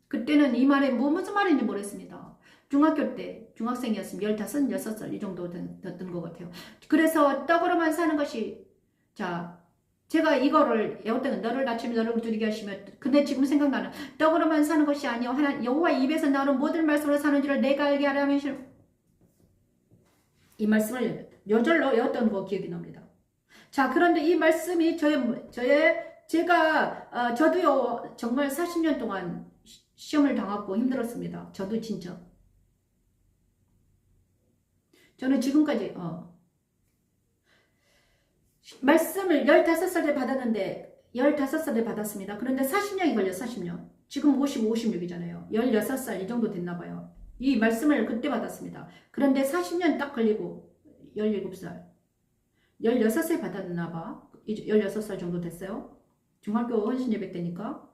그때는 이 말이 무슨 말인지 모르겠습니다. 중학교 때, 중학생이었으면 15, 16살 이 정도 됐던 것 같아요. 그래서 떡으로만 사는 것이, 자, 제가 이거를 애웠던 너를 낮추며 너를 줄이게 하시며 근데 지금 생각나는 떡으로만 사는 것이 아니요 여호와 입에서 나오는 모든 말씀으로 사는 줄을 내가 알게 하라면 이 말씀을 요절로 외웠던 거 기억이 납니다. 자, 그런데 이 말씀이 저도요, 정말 40년 동안 시험을 당하고 힘들었습니다. 저도 진짜. 저는 지금까지, 말씀을 15살에 받았는데, 15살에 받았습니다. 그런데 40년이 걸려, 40년. 지금 55, 56이잖아요. 16살 이 정도 됐나 봐요. 이 말씀을 그때 받았습니다. 그런데 40년 딱 걸리고 17살, 16살 받았나 봐. 16살 정도 됐어요. 중학교 헌신예배 때니까.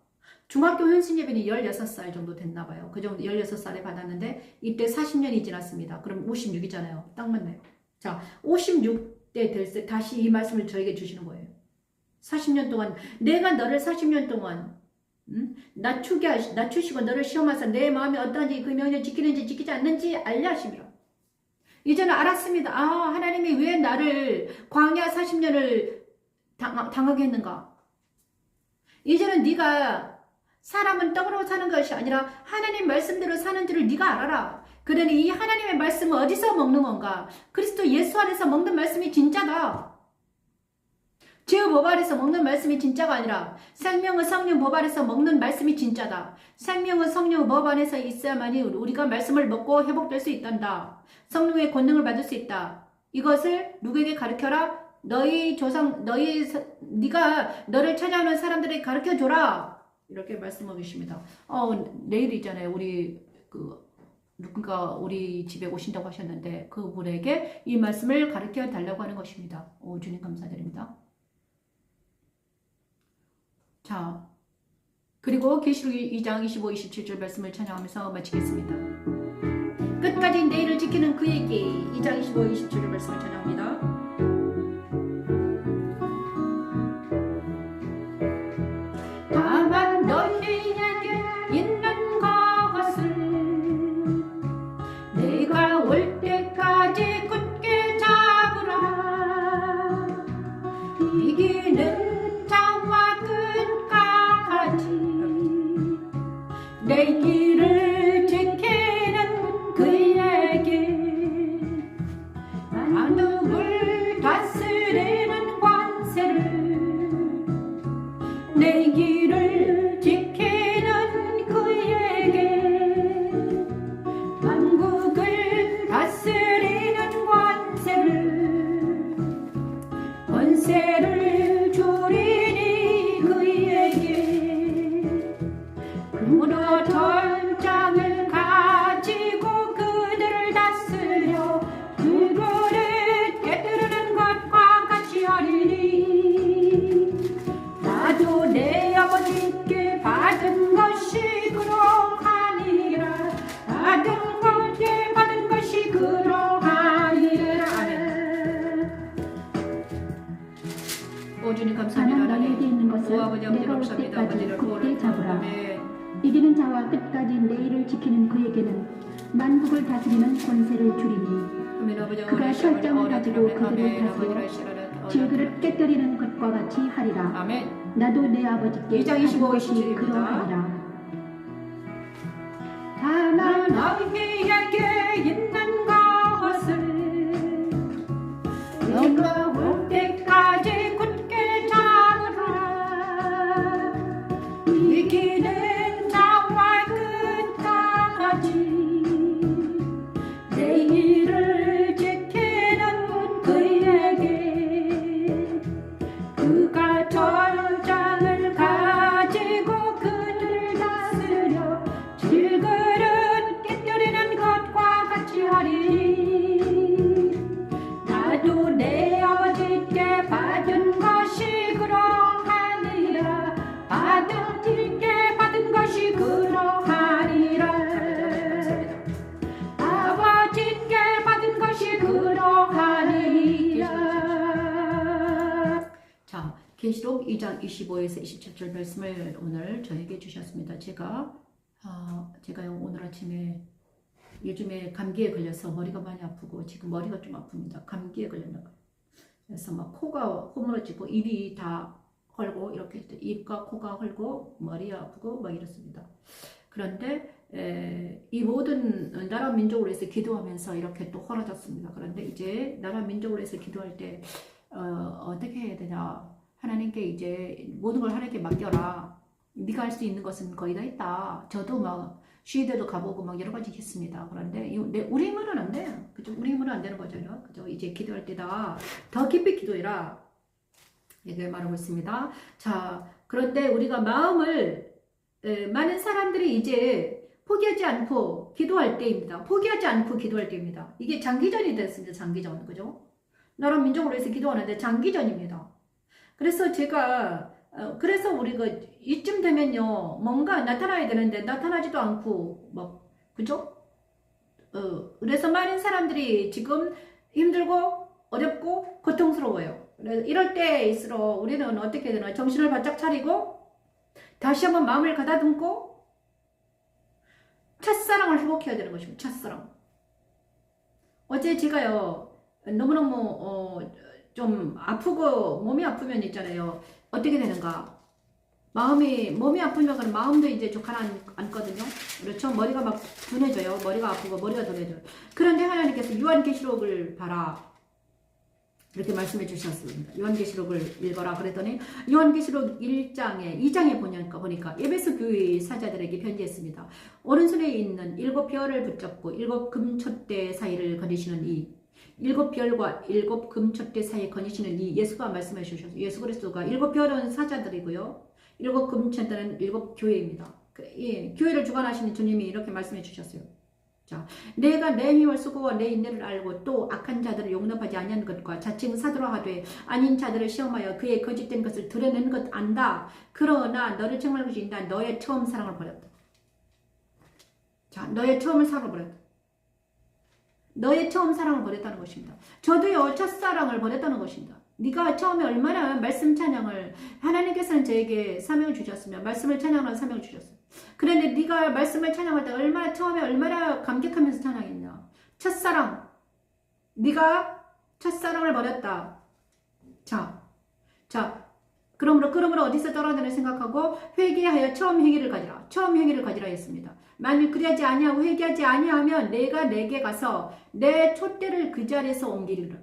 중학교 헌신예배는 16살 정도 됐나 봐요. 그 정도 16살에 받았는데 이때 40년이 지났습니다. 그럼 56이잖아요. 딱 맞네요. 자, 56대 될 때 다시 이 말씀을 저에게 주시는 거예요. 40년 동안 내가 너를 40년 동안 낮추시고 너를 시험하사 내 마음이 어떠한지 그 명령을 지키는지 지키지 않는지 알려 하심이라. 이제는 알았습니다. 아, 하나님이 왜 나를 광야 40년을 당하게 했는가. 이제는 네가 사람은 떡으로 사는 것이 아니라 하나님 말씀대로 사는 줄을 네가 알아라. 그러니 이 하나님의 말씀은 어디서 먹는 건가? 그리스도 예수 안에서 먹는 말씀이 진짜다. 죄의 법 아래서 먹는 말씀이 진짜가 아니라 생명의 성령 법 아래서 먹는 말씀이 진짜다. 생명의 성령 법 안에서 있어야만이 우리가 말씀을 먹고 회복될 수 있단다. 성령의 권능을 받을 수 있다. 이것을 누구에게 가르쳐라? 네가 너를 찾아오는 사람들에게 가르쳐줘라. 이렇게 말씀하고 계십니다. 내일이잖아요. 누군가 우리 집에 오신다고 하셨는데 그분에게 이 말씀을 가르쳐 달라고 하는 것입니다. 주님 감사드립니다. 자, 그리고 계시록 2장 25, 27절 말씀을 찬양하면서 마치겠습니다. 끝까지 내일을 지키는 그에게 2장 25, 27절 말씀을 찬양합니다. 다만 너희에게 있는 것은 내가 올 때까지 굳게 잡으라. 이기는 자와 끝까지 내 길을 지키는 그에게 만국을 다스리는 권세를 내 길을 지키는 그에게 만국을 다스리는 권세를 주리니 그에게 그러므로 전장을 가지고 그들을 다스려 그 그릇 깨뜨리는 것과 같이 하리니 나도 내 아버지께 받은 것이 그러하니라. 받은 것이 그러하니라. 오 주님 감사합니다. 너희에게 있는 것을 아버지 내가 올 감사합니다. 때까지 굳게 잡으라. 아멘. 이기는 자와 끝까지 내일을 지키는 그에게는 만국을 다스리는 권세를 주리니 그가 철장을 가지고 그들을 다스려 질그릇 깨뜨리는 것과 같이 하리라. 아멘. 나도 내 아버지께 2장 25, 받은 것이 27입니다. 그러하리라. 다만 너희에게 있는 것을 내가 올 때까지 굳게 잡으라. 이기는 자와 끝까지 내 일을 지키는 그에게 그가 전장을 가지고 그들을 다스려 질그릇 깨뜨리는 것과 같이 하리니 나도 내 아버지께 받은 것이 그러하니라. 받은 것이 그러하니라. 아버지께 받은 것이 그러하니라. 자, 계시록 2장 25에서 27절 말씀을 오늘 저에게 주셨습니다. 제가 오늘 아침에 요즘에 감기에 걸려서 머리가 많이 아프고 지금 머리가 좀 아픕니다. 감기에 걸렸나 봐요. 그래서 막 코가 허물어지고 입이 다 헐고 이렇게 입과 코가 헐고 머리 아프고 막 이렇습니다. 그런데 이 모든 나라 민족을 위해서 기도하면서 이렇게 또 헐어졌습니다. 그런데 이제 나라 민족을 위해서 기도할 때 어떻게 해야 되냐? 하나님께 이제 모든 걸 하나님께 맡겨라. 네가 할 수 있는 것은 거의 다 했다. 저도 막 시대도 가보고 막 여러 가지 했습니다. 그런데 우리 힘으로는 안 돼요. 그죠? 우리 힘으로는 안 되는 거죠. 그죠? 이제 기도할 때다 더 깊이 기도해라. 이렇게 말하고 있습니다. 자, 그런데 우리가 마음을 많은 사람들이 이제 포기하지 않고 기도할 때입니다. 포기하지 않고 기도할 때입니다. 이게 장기전이 됐습니다. 장기전. 그죠? 나라 민족을 위해서 기도하는데 장기전입니다. 그래서 그래서 우리가 이쯤 되면요, 뭔가 나타나야 되는데 나타나지도 않고, 그죠? 그래서 많은 사람들이 지금 힘들고, 어렵고 고통스러워요. 그래서 이럴 때일수록 우리는 어떻게 되나 정신을 바짝 차리고 다시 한번 마음을 가다듬고 첫사랑을 회복해야 되는 것입니다. 첫사랑. 어제 제가요 너무너무 좀 아프고 몸이 아프면 있잖아요. 어떻게 되는가? 몸이 아프면 그럼 마음도 이제 좀 가라앉거든요. 그렇죠? 머리가 막 둔해져요. 머리가 아프고 머리가 둔해져요. 그런데 하나님께서 요한계시록을 봐라. 이렇게 말씀해 주셨습니다. 요한계시록을 읽어라 그랬더니 요한계시록 1장에 2장에 보니까 에베소 교회 사자들에게 편지했습니다. 오른손에 있는 7별을 붙잡고 7금촛대 사이를 거니시는 이 7별과 7금촛대 사이에 거니시는 이 예수가 말씀해 주셨어요. 예수 그리스도가 7별은 사자들이고요. 7금촛대는 7교회입니다. 예, 교회를 주관하시는 주님이 이렇게 말씀해 주셨어요. 자, 내가 내 힘을 쓰고 내 인내를 알고 또 악한 자들을 용납하지 아니하는 것과 자칭 사도라 하되 아닌 자들을 시험하여 그의 거짓된 것을 드러내는 것 안다. 그러나 너를 책망할 것이 있다. 너의 처음 사랑을 버렸다. 자, 너의 처음 사랑을 버렸다. 너의 처음 사랑을 버렸다는 것입니다. 저도요 첫사랑을 버렸다는 것입니다. 네가 처음에 얼마나 말씀 찬양을 하나님께서는 저에게 사명을 주셨으면 말씀을 찬양하는 사명을 주셨어요. 그런데 네가 말씀을 찬양할 때 얼마나 처음에 얼마나 감격하면서 찬양했냐. 첫사랑. 네가 첫사랑을 버렸다. 자, 그러므로 어디서 떨어지나 생각하고 회개하여 처음 행위를 가지라. 처음 행위를 가지라 했습니다. 만일 그리하지 아니하고 회개하지 아니하면 내가 내게 가서 내 촛대를 그 자리에서 옮기리라.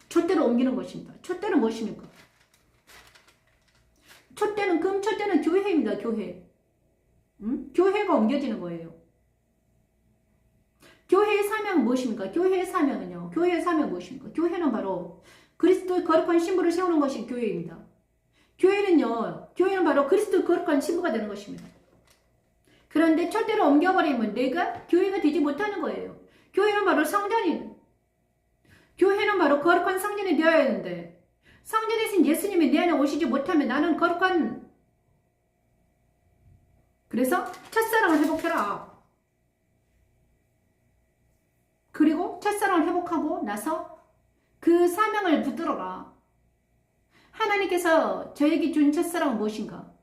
촛대를 옮기는 것입니다. 촛대는 무엇입니까? 촛대는 금촛대는 교회입니다. 교회. 교회가 옮겨지는 거예요. 교회의 사명은 무엇입니까? 교회의 사명은요. 교회의 사명은 무엇입니까? 교회는 바로 그리스도의 거룩한 신부를 세우는 것이 교회입니다. 교회는 바로 그리스도의 거룩한 신부가 되는 것입니다. 그런데 촛대를 옮겨버리면 내가 교회가 되지 못하는 거예요. 교회는 바로 성전이 교회는 바로 거룩한 성전이 되어야 하는데 성전에서 예수님이 내 안에 오시지 못하면 나는 거룩한 그래서 첫사랑을 회복해라. 그리고 첫사랑을 회복하고 나서 그 사명을 붙들어라. 하나님께서 저에게 준 첫사랑은 무엇인가?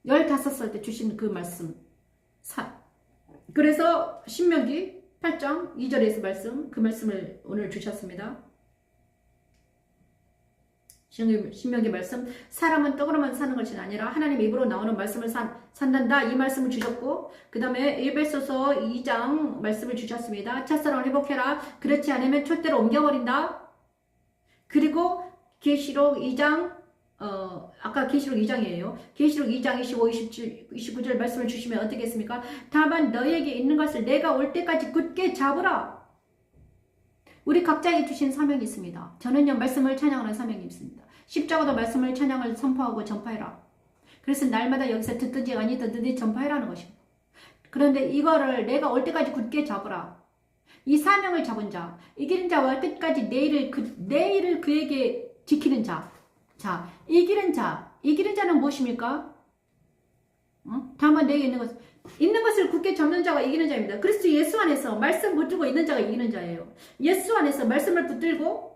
15살 때 주신 그 말씀. 그래서 신명기 8장 2절에서 그 말씀을 오늘 주셨습니다. 신명기 말씀, 사람은 떡으로만 사는 것이 아니라 하나님의 입으로 나오는 말씀을 산단다. 이 말씀을 주셨고 그 다음에 에베소서 2장 말씀을 주셨습니다. 첫사랑을 회복해라. 그렇지 않으면 촛대로 옮겨버린다. 그리고 계시록 2장 아까 계시록 2장이에요. 계시록 2장 25, 27, 29절 말씀을 주시면 어떻겠습니까? 다만 너에게 있는 것을 내가 올 때까지 굳게 잡으라. 우리 각자에게 주신 사명이 있습니다. 저는요 말씀을 찬양하는 사명이 있습니다. 십자가도 말씀을 찬양을 선포하고 전파해라. 그래서 날마다 여기서 듣든지 아니든지 전파해라는 것입니다. 그런데 이거를 내가 올 때까지 굳게 잡으라. 이 사명을 잡은 자, 이기는 자와 끝까지 내일을 그에게 지키는 자. 자, 이기는 자는 무엇입니까? 다만 내게 있는 것을 굳게 잡는 자가 이기는 자입니다. 그리스도 예수 안에서 말씀 붙들고 있는 자가 이기는 자예요. 예수 안에서 말씀을 붙들고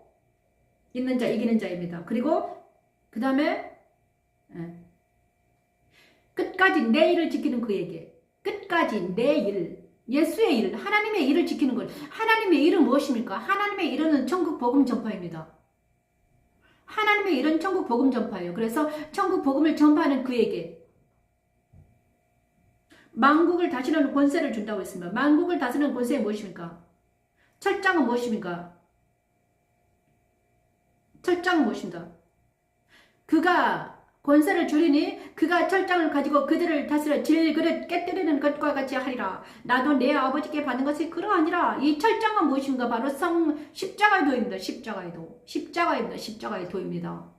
있는 자, 이기는 자입니다. 그리고 그 다음에 끝까지 내 일을 지키는 그에게 끝까지 내 일, 예수의 일, 하나님의 일을 지키는 것. 하나님의 일은 무엇입니까? 하나님의 일은 천국 복음 전파입니다. 하나님의 일은 천국 복음 전파예요. 그래서 천국 복음을 전파하는 그에게 만국을 다스리는 권세를 준다고 했습니다. 만국을 다스리는 권세는 무엇입니까? 철장은 무엇입니까? 철장은 무엇입니까? 그가 권세를 주리니 그가 철장을 가지고 그들을 다스려 질그릇 깨뜨리는 것과 같이 하리라. 나도 내 아버지께 받은 것이 그러하니라. 이 철장은 무엇인가? 바로 십자가의 도입니다. 십자가의 도. 십자가의 도입니다.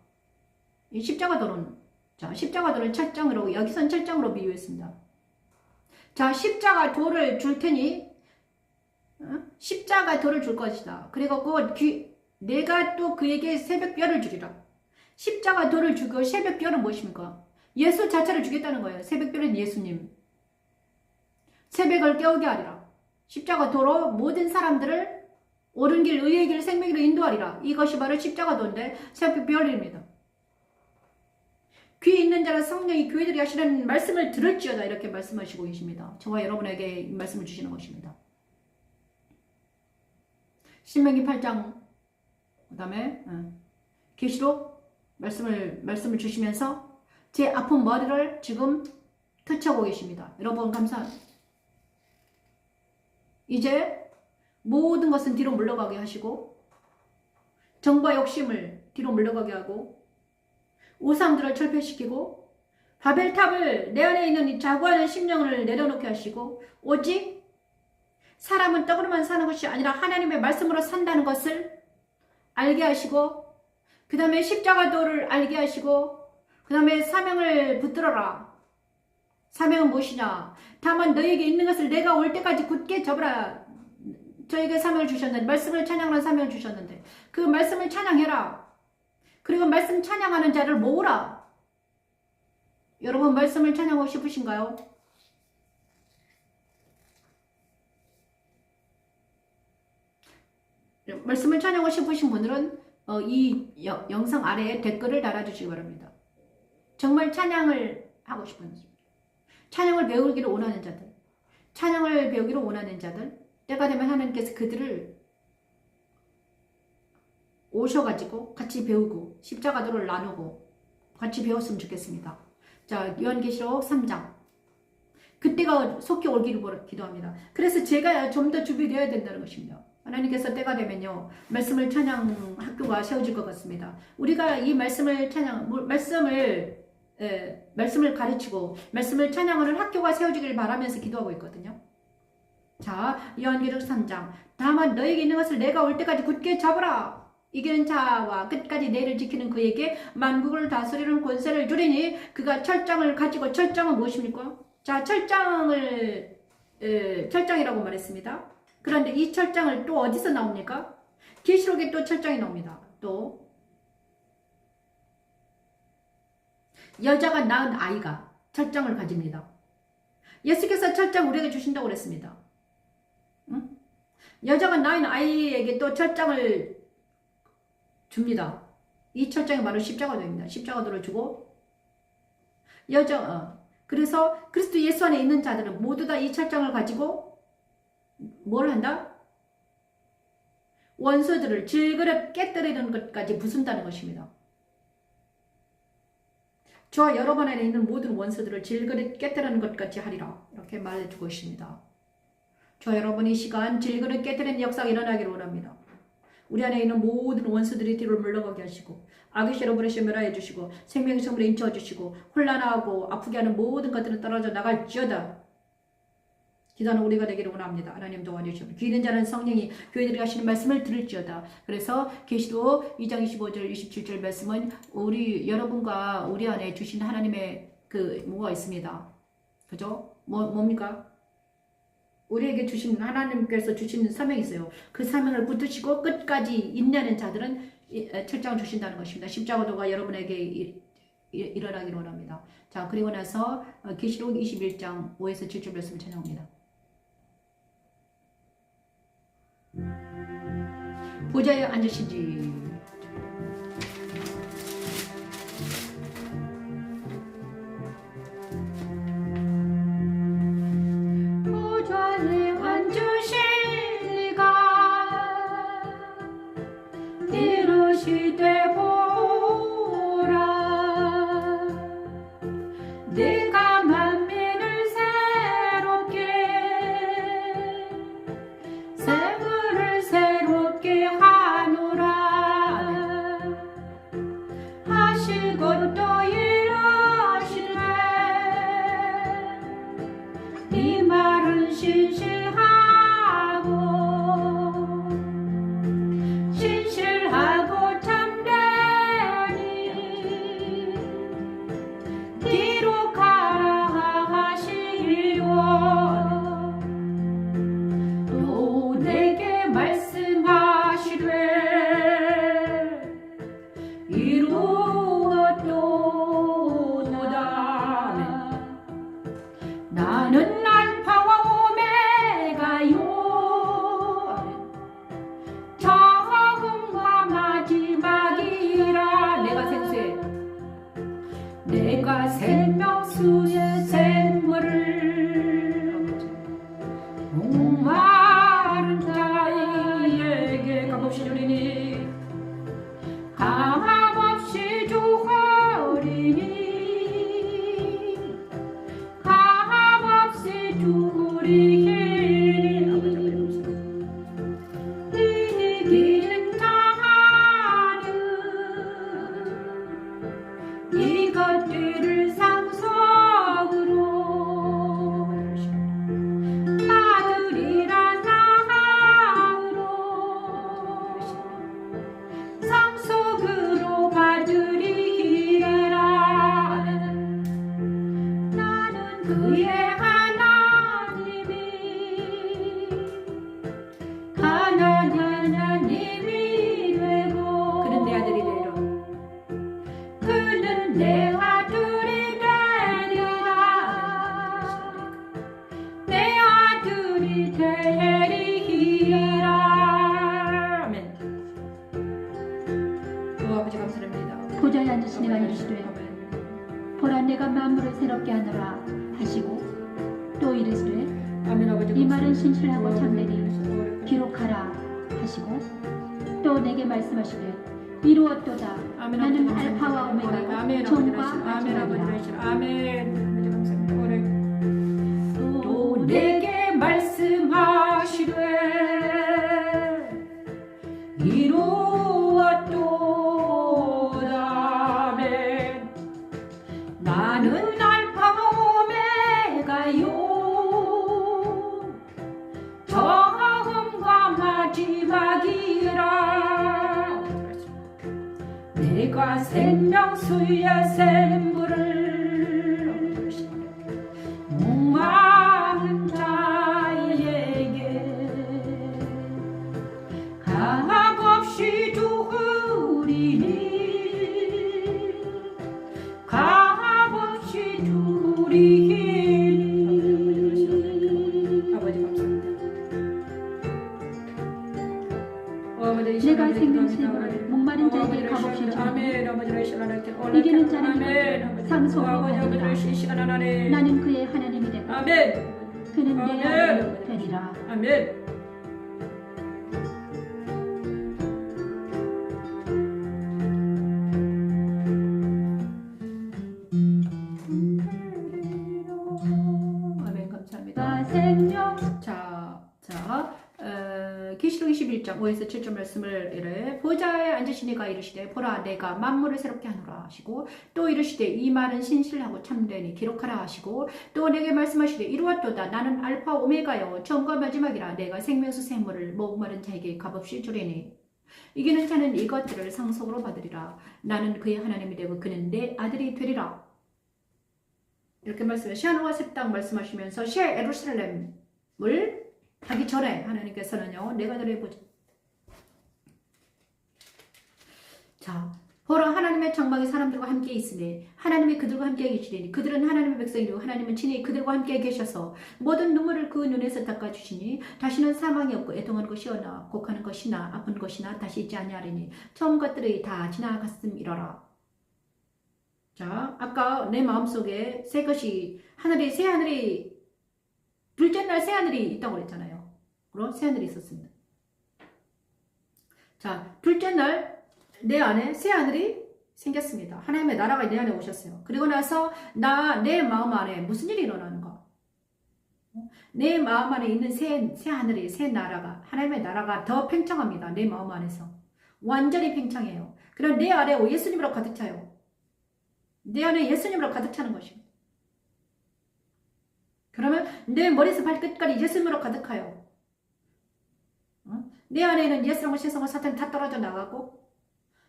이 십자가 도는 십자가 도를 철장으로 여기선 철장으로 비유했습니다. 자, 십자가 도를 줄 테니 십자가 도를 줄 것이다. 그리고 내가 또 그에게 새벽별을 주리라. 십자가 도를 주고 새벽별은 무엇입니까? 예수 자체를 주겠다는 거예요. 새벽별은 예수님. 새벽을 깨우게 하리라. 십자가 도로 모든 사람들을 옳은 길, 의의 길, 생명으로 인도하리라. 이것이 바로 십자가도인데 새벽 별일입니다. 귀 있는 자는 성령이 교회들이 하시는 말씀을 들을지어다 이렇게 말씀하시고 계십니다. 저와 여러분에게 이 말씀을 주시는 것입니다. 신명기 8장 그 다음에 계시록 말씀을 주시면서 제 아픈 머리를 지금 터치하고 계십니다. 여러분 감사합니다. 이제 모든 것은 뒤로 물러가게 하시고 정과 욕심을 뒤로 물러가게 하고 우상들을 철폐시키고 바벨탑을 내 안에 있는 이 자고하는 심령을 내려놓게 하시고 오직 사람은 떡으로만 사는 것이 아니라 하나님의 말씀으로 산다는 것을 알게 하시고 그 다음에 십자가도를 알게 하시고 그 다음에 사명을 붙들어라. 사명은 무엇이냐? 다만 너에게 있는 것을 내가 올 때까지 굳게 잡으라. 저에게 사명을 주셨는데 말씀을 찬양하는 사명을 주셨는데 그 말씀을 찬양해라. 그리고 말씀 찬양하는 자를 모으라. 여러분 말씀을 찬양하고 싶으신가요? 말씀을 찬양하고 싶으신 분들은 이 영상 아래에 댓글을 달아주시기 바랍니다. 정말 찬양을 하고 싶은 분들, 찬양을 배우기를 원하는 자들, 찬양을 배우기를 원하는 자들, 때가 되면 하나님께서 그들을 오셔가지고 같이 배우고 십자가도를 나누고 같이 배웠으면 좋겠습니다. 자, 요한계시록 3장 그때가 속히 오기를 기도합니다. 그래서 제가 좀 더 준비되어야 된다는 것입니다. 하나님께서 때가 되면요 말씀을 찬양 학교가 세워질 것 같습니다. 우리가 이 말씀을 말씀을 가르치고 말씀을 찬양하는 학교가 세워지기를 바라면서 기도하고 있거든요. 자, 요한계시록 3장 다만 너에게 있는 것을 내가 올 때까지 굳게 잡으라. 이기는 자와 끝까지 내를 지키는 그에게 만국을 다스리는 권세를 주리니 그가 철장을 가지고 철장은 무엇입니까? 자, 철장이라고 말했습니다. 그런데 이 철장을 또 어디서 나옵니까? 계시록에 또 철장이 나옵니다. 또 여자가 낳은 아이가 철장을 가집니다. 예수께서 철장 우리에게 주신다고 그랬습니다. 응? 여자가 낳은 아이에게 또 철장을 줍니다. 이 철장이 바로 십자가도입니다. 십자가도를 주고 그래서 그리스도 예수 안에 있는 자들은 모두 다 이 철장을 가지고 뭘 한다? 원수들을 질그릇 깨뜨리는 것까지 부순다는 것입니다. 저와 여러분 안에 있는 모든 원수들을 질그릇 깨뜨리는 것까지 하리라. 이렇게 말해주고 있습니다. 저와 여러분 이 시간 질그릇 깨뜨리는 역사가 일어나기를 원합니다. 우리 안에 있는 모든 원수들이 뒤로 물러가게 하시고 악의 여러분의 멸하여 주시고 생명의 성물에 인쳐해 주시고 혼란하고 아프게 하는 모든 것들은 떨어져 나갈지어다. 기도하는 우리가 되기를 원합니다. 하나님 도와주시옵소서. 귀 있는 자는 성령이 교회들이 하시는 말씀을 들을지어다. 그래서 계시록 2장 25절 27절 말씀은 여러분과 우리 안에 주신 하나님의 뭐가 있습니다. 그죠? 뭡니까? 우리에게 하나님께서 주신 사명이 있어요. 그 사명을 붙드시고 끝까지 인내하는 자들은 철장을 주신다는 것입니다. 십자가도가 여러분에게 일어나기를 원합니다. 자, 그리고 나서 계시록 21장 5에서 7절 말씀을 찬양합니다. 보좌에 앉으시지. 보좌에 앉으시니가 이르시되 보라 네가 만민을 생물을 새롭게 하노라 하시고 또 이르시되 이 말은 신실하고 참된 내가 생명수의 샘물을 목마른 자에게 값없이 주리니 값없이 주리니 값없이 주리니 이기는 자는 이것들을 상속으로 받으리라. 나으로 상속으로 받으리라. 나는 그의 하나님이 되고 그는 내 아들이 되리라. 그는 내 아들이 되리라. 내 아들이 되리라. 아멘. 오 아버지 감사합니다. 보좌에 앉으신 이가 이르시되 보라 내가 만물을 새롭게 하노라 하시고 또 이르시되 아멘. 아버지 이 말은 신실하고 참되니 기록하라 하시고 또 내게 말씀하시되 이루었도다. 아멘. 나는 아버지 알파와 감사합니다. 오메가고 아멘. 처음과 아멘. 아버지 마지막이라. 되시라. 아멘. 아버지 감사합니다. 또 내게 말씀하시되 이루었도다. 아멘. 나는 알파 오메가요 처음과 마지막이라. 내가 생명수의 샘물을 목마른 자에게 값없이 주리니 값없이 주리니. 아버지 감사합니다. 내가 생명수의 목마른 자에게 값없이 주리니 이기는 자는 상속으로 받으리라. 나는 그의 하나님이 되고 아멘. 그는 내 아멘. 아들이 되리라. 아멘. 아멘. 감사합니다. 생명 계시록 21장 5에서 7절 말씀을 이래 보좌에 앉으신 이가 이르시되 보라 내가 만물을 새롭게 하노라 하시고 또 이르시되 이 말은 신실하고 참되니 기록하라 하시고 또 내게 말씀하시되 이루었도다. 나는 알파 오메가요 처음과 마지막이라. 내가 생명수 샘물을 목마른 자에게 값없이 주리니 이기는 자는 이것들을 상속으로 받으리라. 나는 그의 하나님이 되고 그는 내 아들이 되리라. 이렇게 말씀해 시아노아 새 땅 말씀하시면서 새 예루살렘을 하기 전에 하나님께서는요 내가 너를 보자. 자 보라 하나님의 장막이 사람들과 함께 있으니 하나님이 그들과 함께 계시리니 그들은 하나님의 백성이고 하나님은 친히 그들과 함께 계셔서 모든 눈물을 그 눈에서 닦아주시니 다시는 사망이 없고 애통하는 것이 없나 곡하는 것이나 아픈 것이나 다시 있지 아니하리니 처음 것들이 다 지나갔음이러라. 자 아까 내 마음속에 새 것이 새 하늘이 둘째 날 새 하늘이 있다고 그랬잖아요. 그럼 새 하늘이 있었습니다. 자 둘째 날 내 안에 새 하늘이 생겼습니다. 하나님의 나라가 내 안에 오셨어요. 그리고 나서 내 마음 안에 무슨 일이 일어나는가? 내 마음 안에 있는 새 하늘이 새 나라가 하나님의 나라가 더 팽창합니다. 내 마음 안에서 완전히 팽창해요. 그럼 내 안에 예수님으로 가득 차요. 내 안에 예수님으로 가득 차는 것입니다. 그러면 내 머리에서 발끝까지 예수님으로 가득해요. 내 안에는 예수라고 세상과 사탄이 다 떨어져 나가고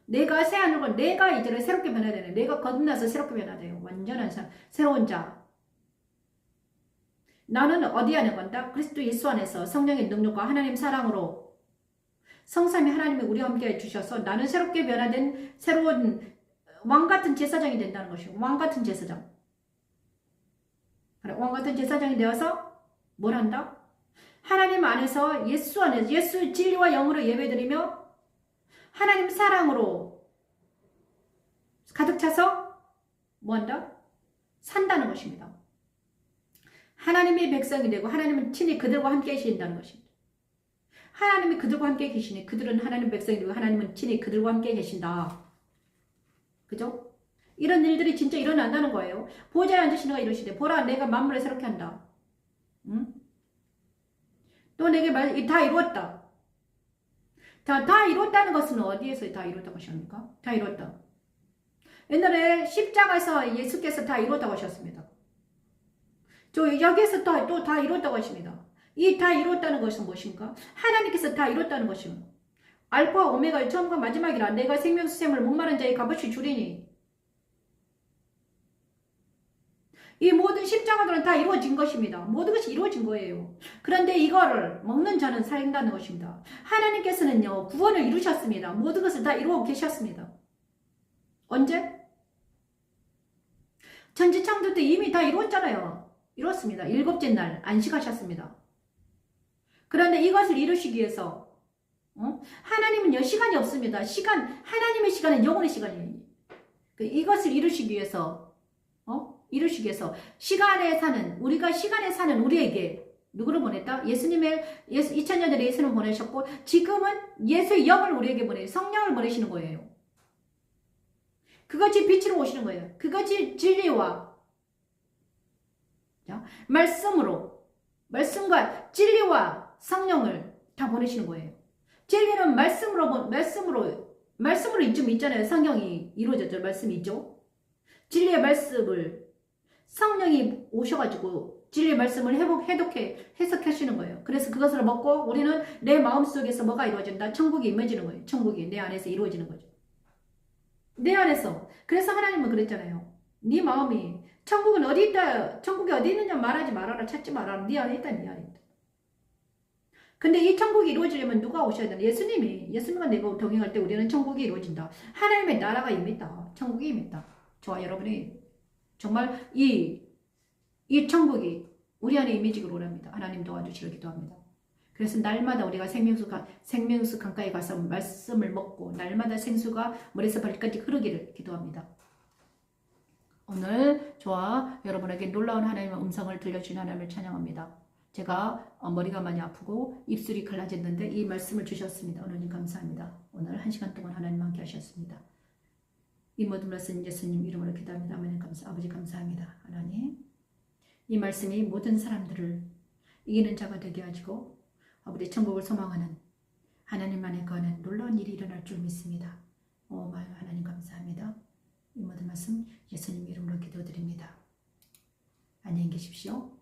내가 새 하늘과 내가 이제는 새롭게 변해야 되네. 내가 거듭나서 새롭게 변해야 돼요. 완전한 새로운 자. 나는 어디 안에 간다? 그리스도 예수 안에서 성령의 능력과 하나님 사랑으로 성삼위 하나님이 우리와 함께 해주셔서 나는 새롭게 변화된 새로운 왕같은 제사장이 된다는 것이고 왕같은 제사장. 왕같은 제사장이 되어서 뭘 한다? 하나님 안에서 예수 안에서 예수 진리와 영으로 예배드리며 하나님 사랑으로 가득 차서 뭐한다? 산다는 것입니다. 하나님의 백성이 되고 하나님은 친히 그들과 함께 계신다는 것입니다. 하나님이 그들과 함께 계시니 그들은 하나님 백성이 되고 하나님은 친히 그들과 함께 계신다. 그죠? 이런 일들이 진짜 일어난다는 거예요. 보좌에 앉으신 이가 이러시되 보라 내가 만물을 새롭게 한다. 응? 또 내게 다 이루었다. 다 이뤘다는 것은 어디에서 다 이뤘다고 하십니까? 다 이뤘다. 옛날에 십자가에서 예수께서 다 이뤘다고 하셨습니다. 여기에서 또 다 이뤘다고 하십니다. 이 다 이뤘다는 것은 무엇입니까? 하나님께서 다 이뤘다는 것입니다. 알파 오메가의 처음과 마지막이라 내가 생명수샘을 목마른 자의 값없이 주리니 이 모든 십자가들은 다 이루어진 것입니다. 모든 것이 이루어진 거예요. 그런데 이거를 먹는 자는 살린다는 것입니다. 하나님께서는요 구원을 이루셨습니다. 모든 것을 다 이루어 계셨습니다. 언제? 천지창조 때 이미 다 이루었잖아요. 이뤘습니다. 일곱째 날 안식하셨습니다. 그런데 이것을 이루시기 위해서 하나님은요 시간이 없습니다. 하나님의 시간은 영혼의 시간이에요. 이것을 이루시기 위해서 시간에 사는 우리에게 누구를 보냈다? 2000년 전에 예수님을 보내셨고 지금은 예수의 영을 우리에게 성령을 보내시는 거예요. 그것이 빛으로 오시는 거예요. 그것이 진리와 말씀과 진리와 성령을 다 보내시는 거예요. 진리는 말씀으로 좀 있잖아요. 성경이 이루어졌죠. 말씀이 있죠. 진리의 말씀을 성령이 오셔가지고 진리의 말씀을 해석하시는 거예요. 그래서 그것을 먹고 우리는 내 마음속에서 뭐가 이루어진다? 천국이 임해지는 거예요. 천국이 내 안에서 이루어지는 거죠. 내 안에서. 그래서 하나님은 그랬잖아요. 네 마음이 천국은 어디 있다. 천국이 어디 있느냐 말하지 말아라. 찾지 말아라. 네 안에 있다. 네 안에 있다. 근데 이 천국이 이루어지려면 누가 오셔야 되나? 예수님과 내가 동행할 때 우리는 천국이 이루어진다. 하나님의 나라가 임했다. 천국이 임했다. 저와 여러분이 정말 이 천국이 우리 안에 임해지기를 원합니다. 하나님 도와주시길 기도합니다. 그래서 날마다 우리가 생명수 강가에 가서 말씀을 먹고 날마다 생수가 머리에서 발끝까지 흐르기를 기도합니다. 오늘 저와 여러분에게 놀라운 하나님의 음성을 들려주신 하나님을 찬양합니다. 제가 머리가 많이 아프고 입술이 갈라졌는데 이 말씀을 주셨습니다. 하나님 감사합니다. 오늘 1시간 동안 하나님 함께 하셨습니다. 이 모든 말씀 예수님 이름으로 기도합니다. 아버지 감사합니다. 하나님 이 말씀이 모든 사람들을 이기는 자가 되게 하시고 아버지 천국을 소망하는 하나님만의 거하는 놀라운 일이 일어날 줄 믿습니다. 하나님 감사합니다. 이 모든 말씀 예수님 이름으로 기도드립니다. 안녕히 계십시오.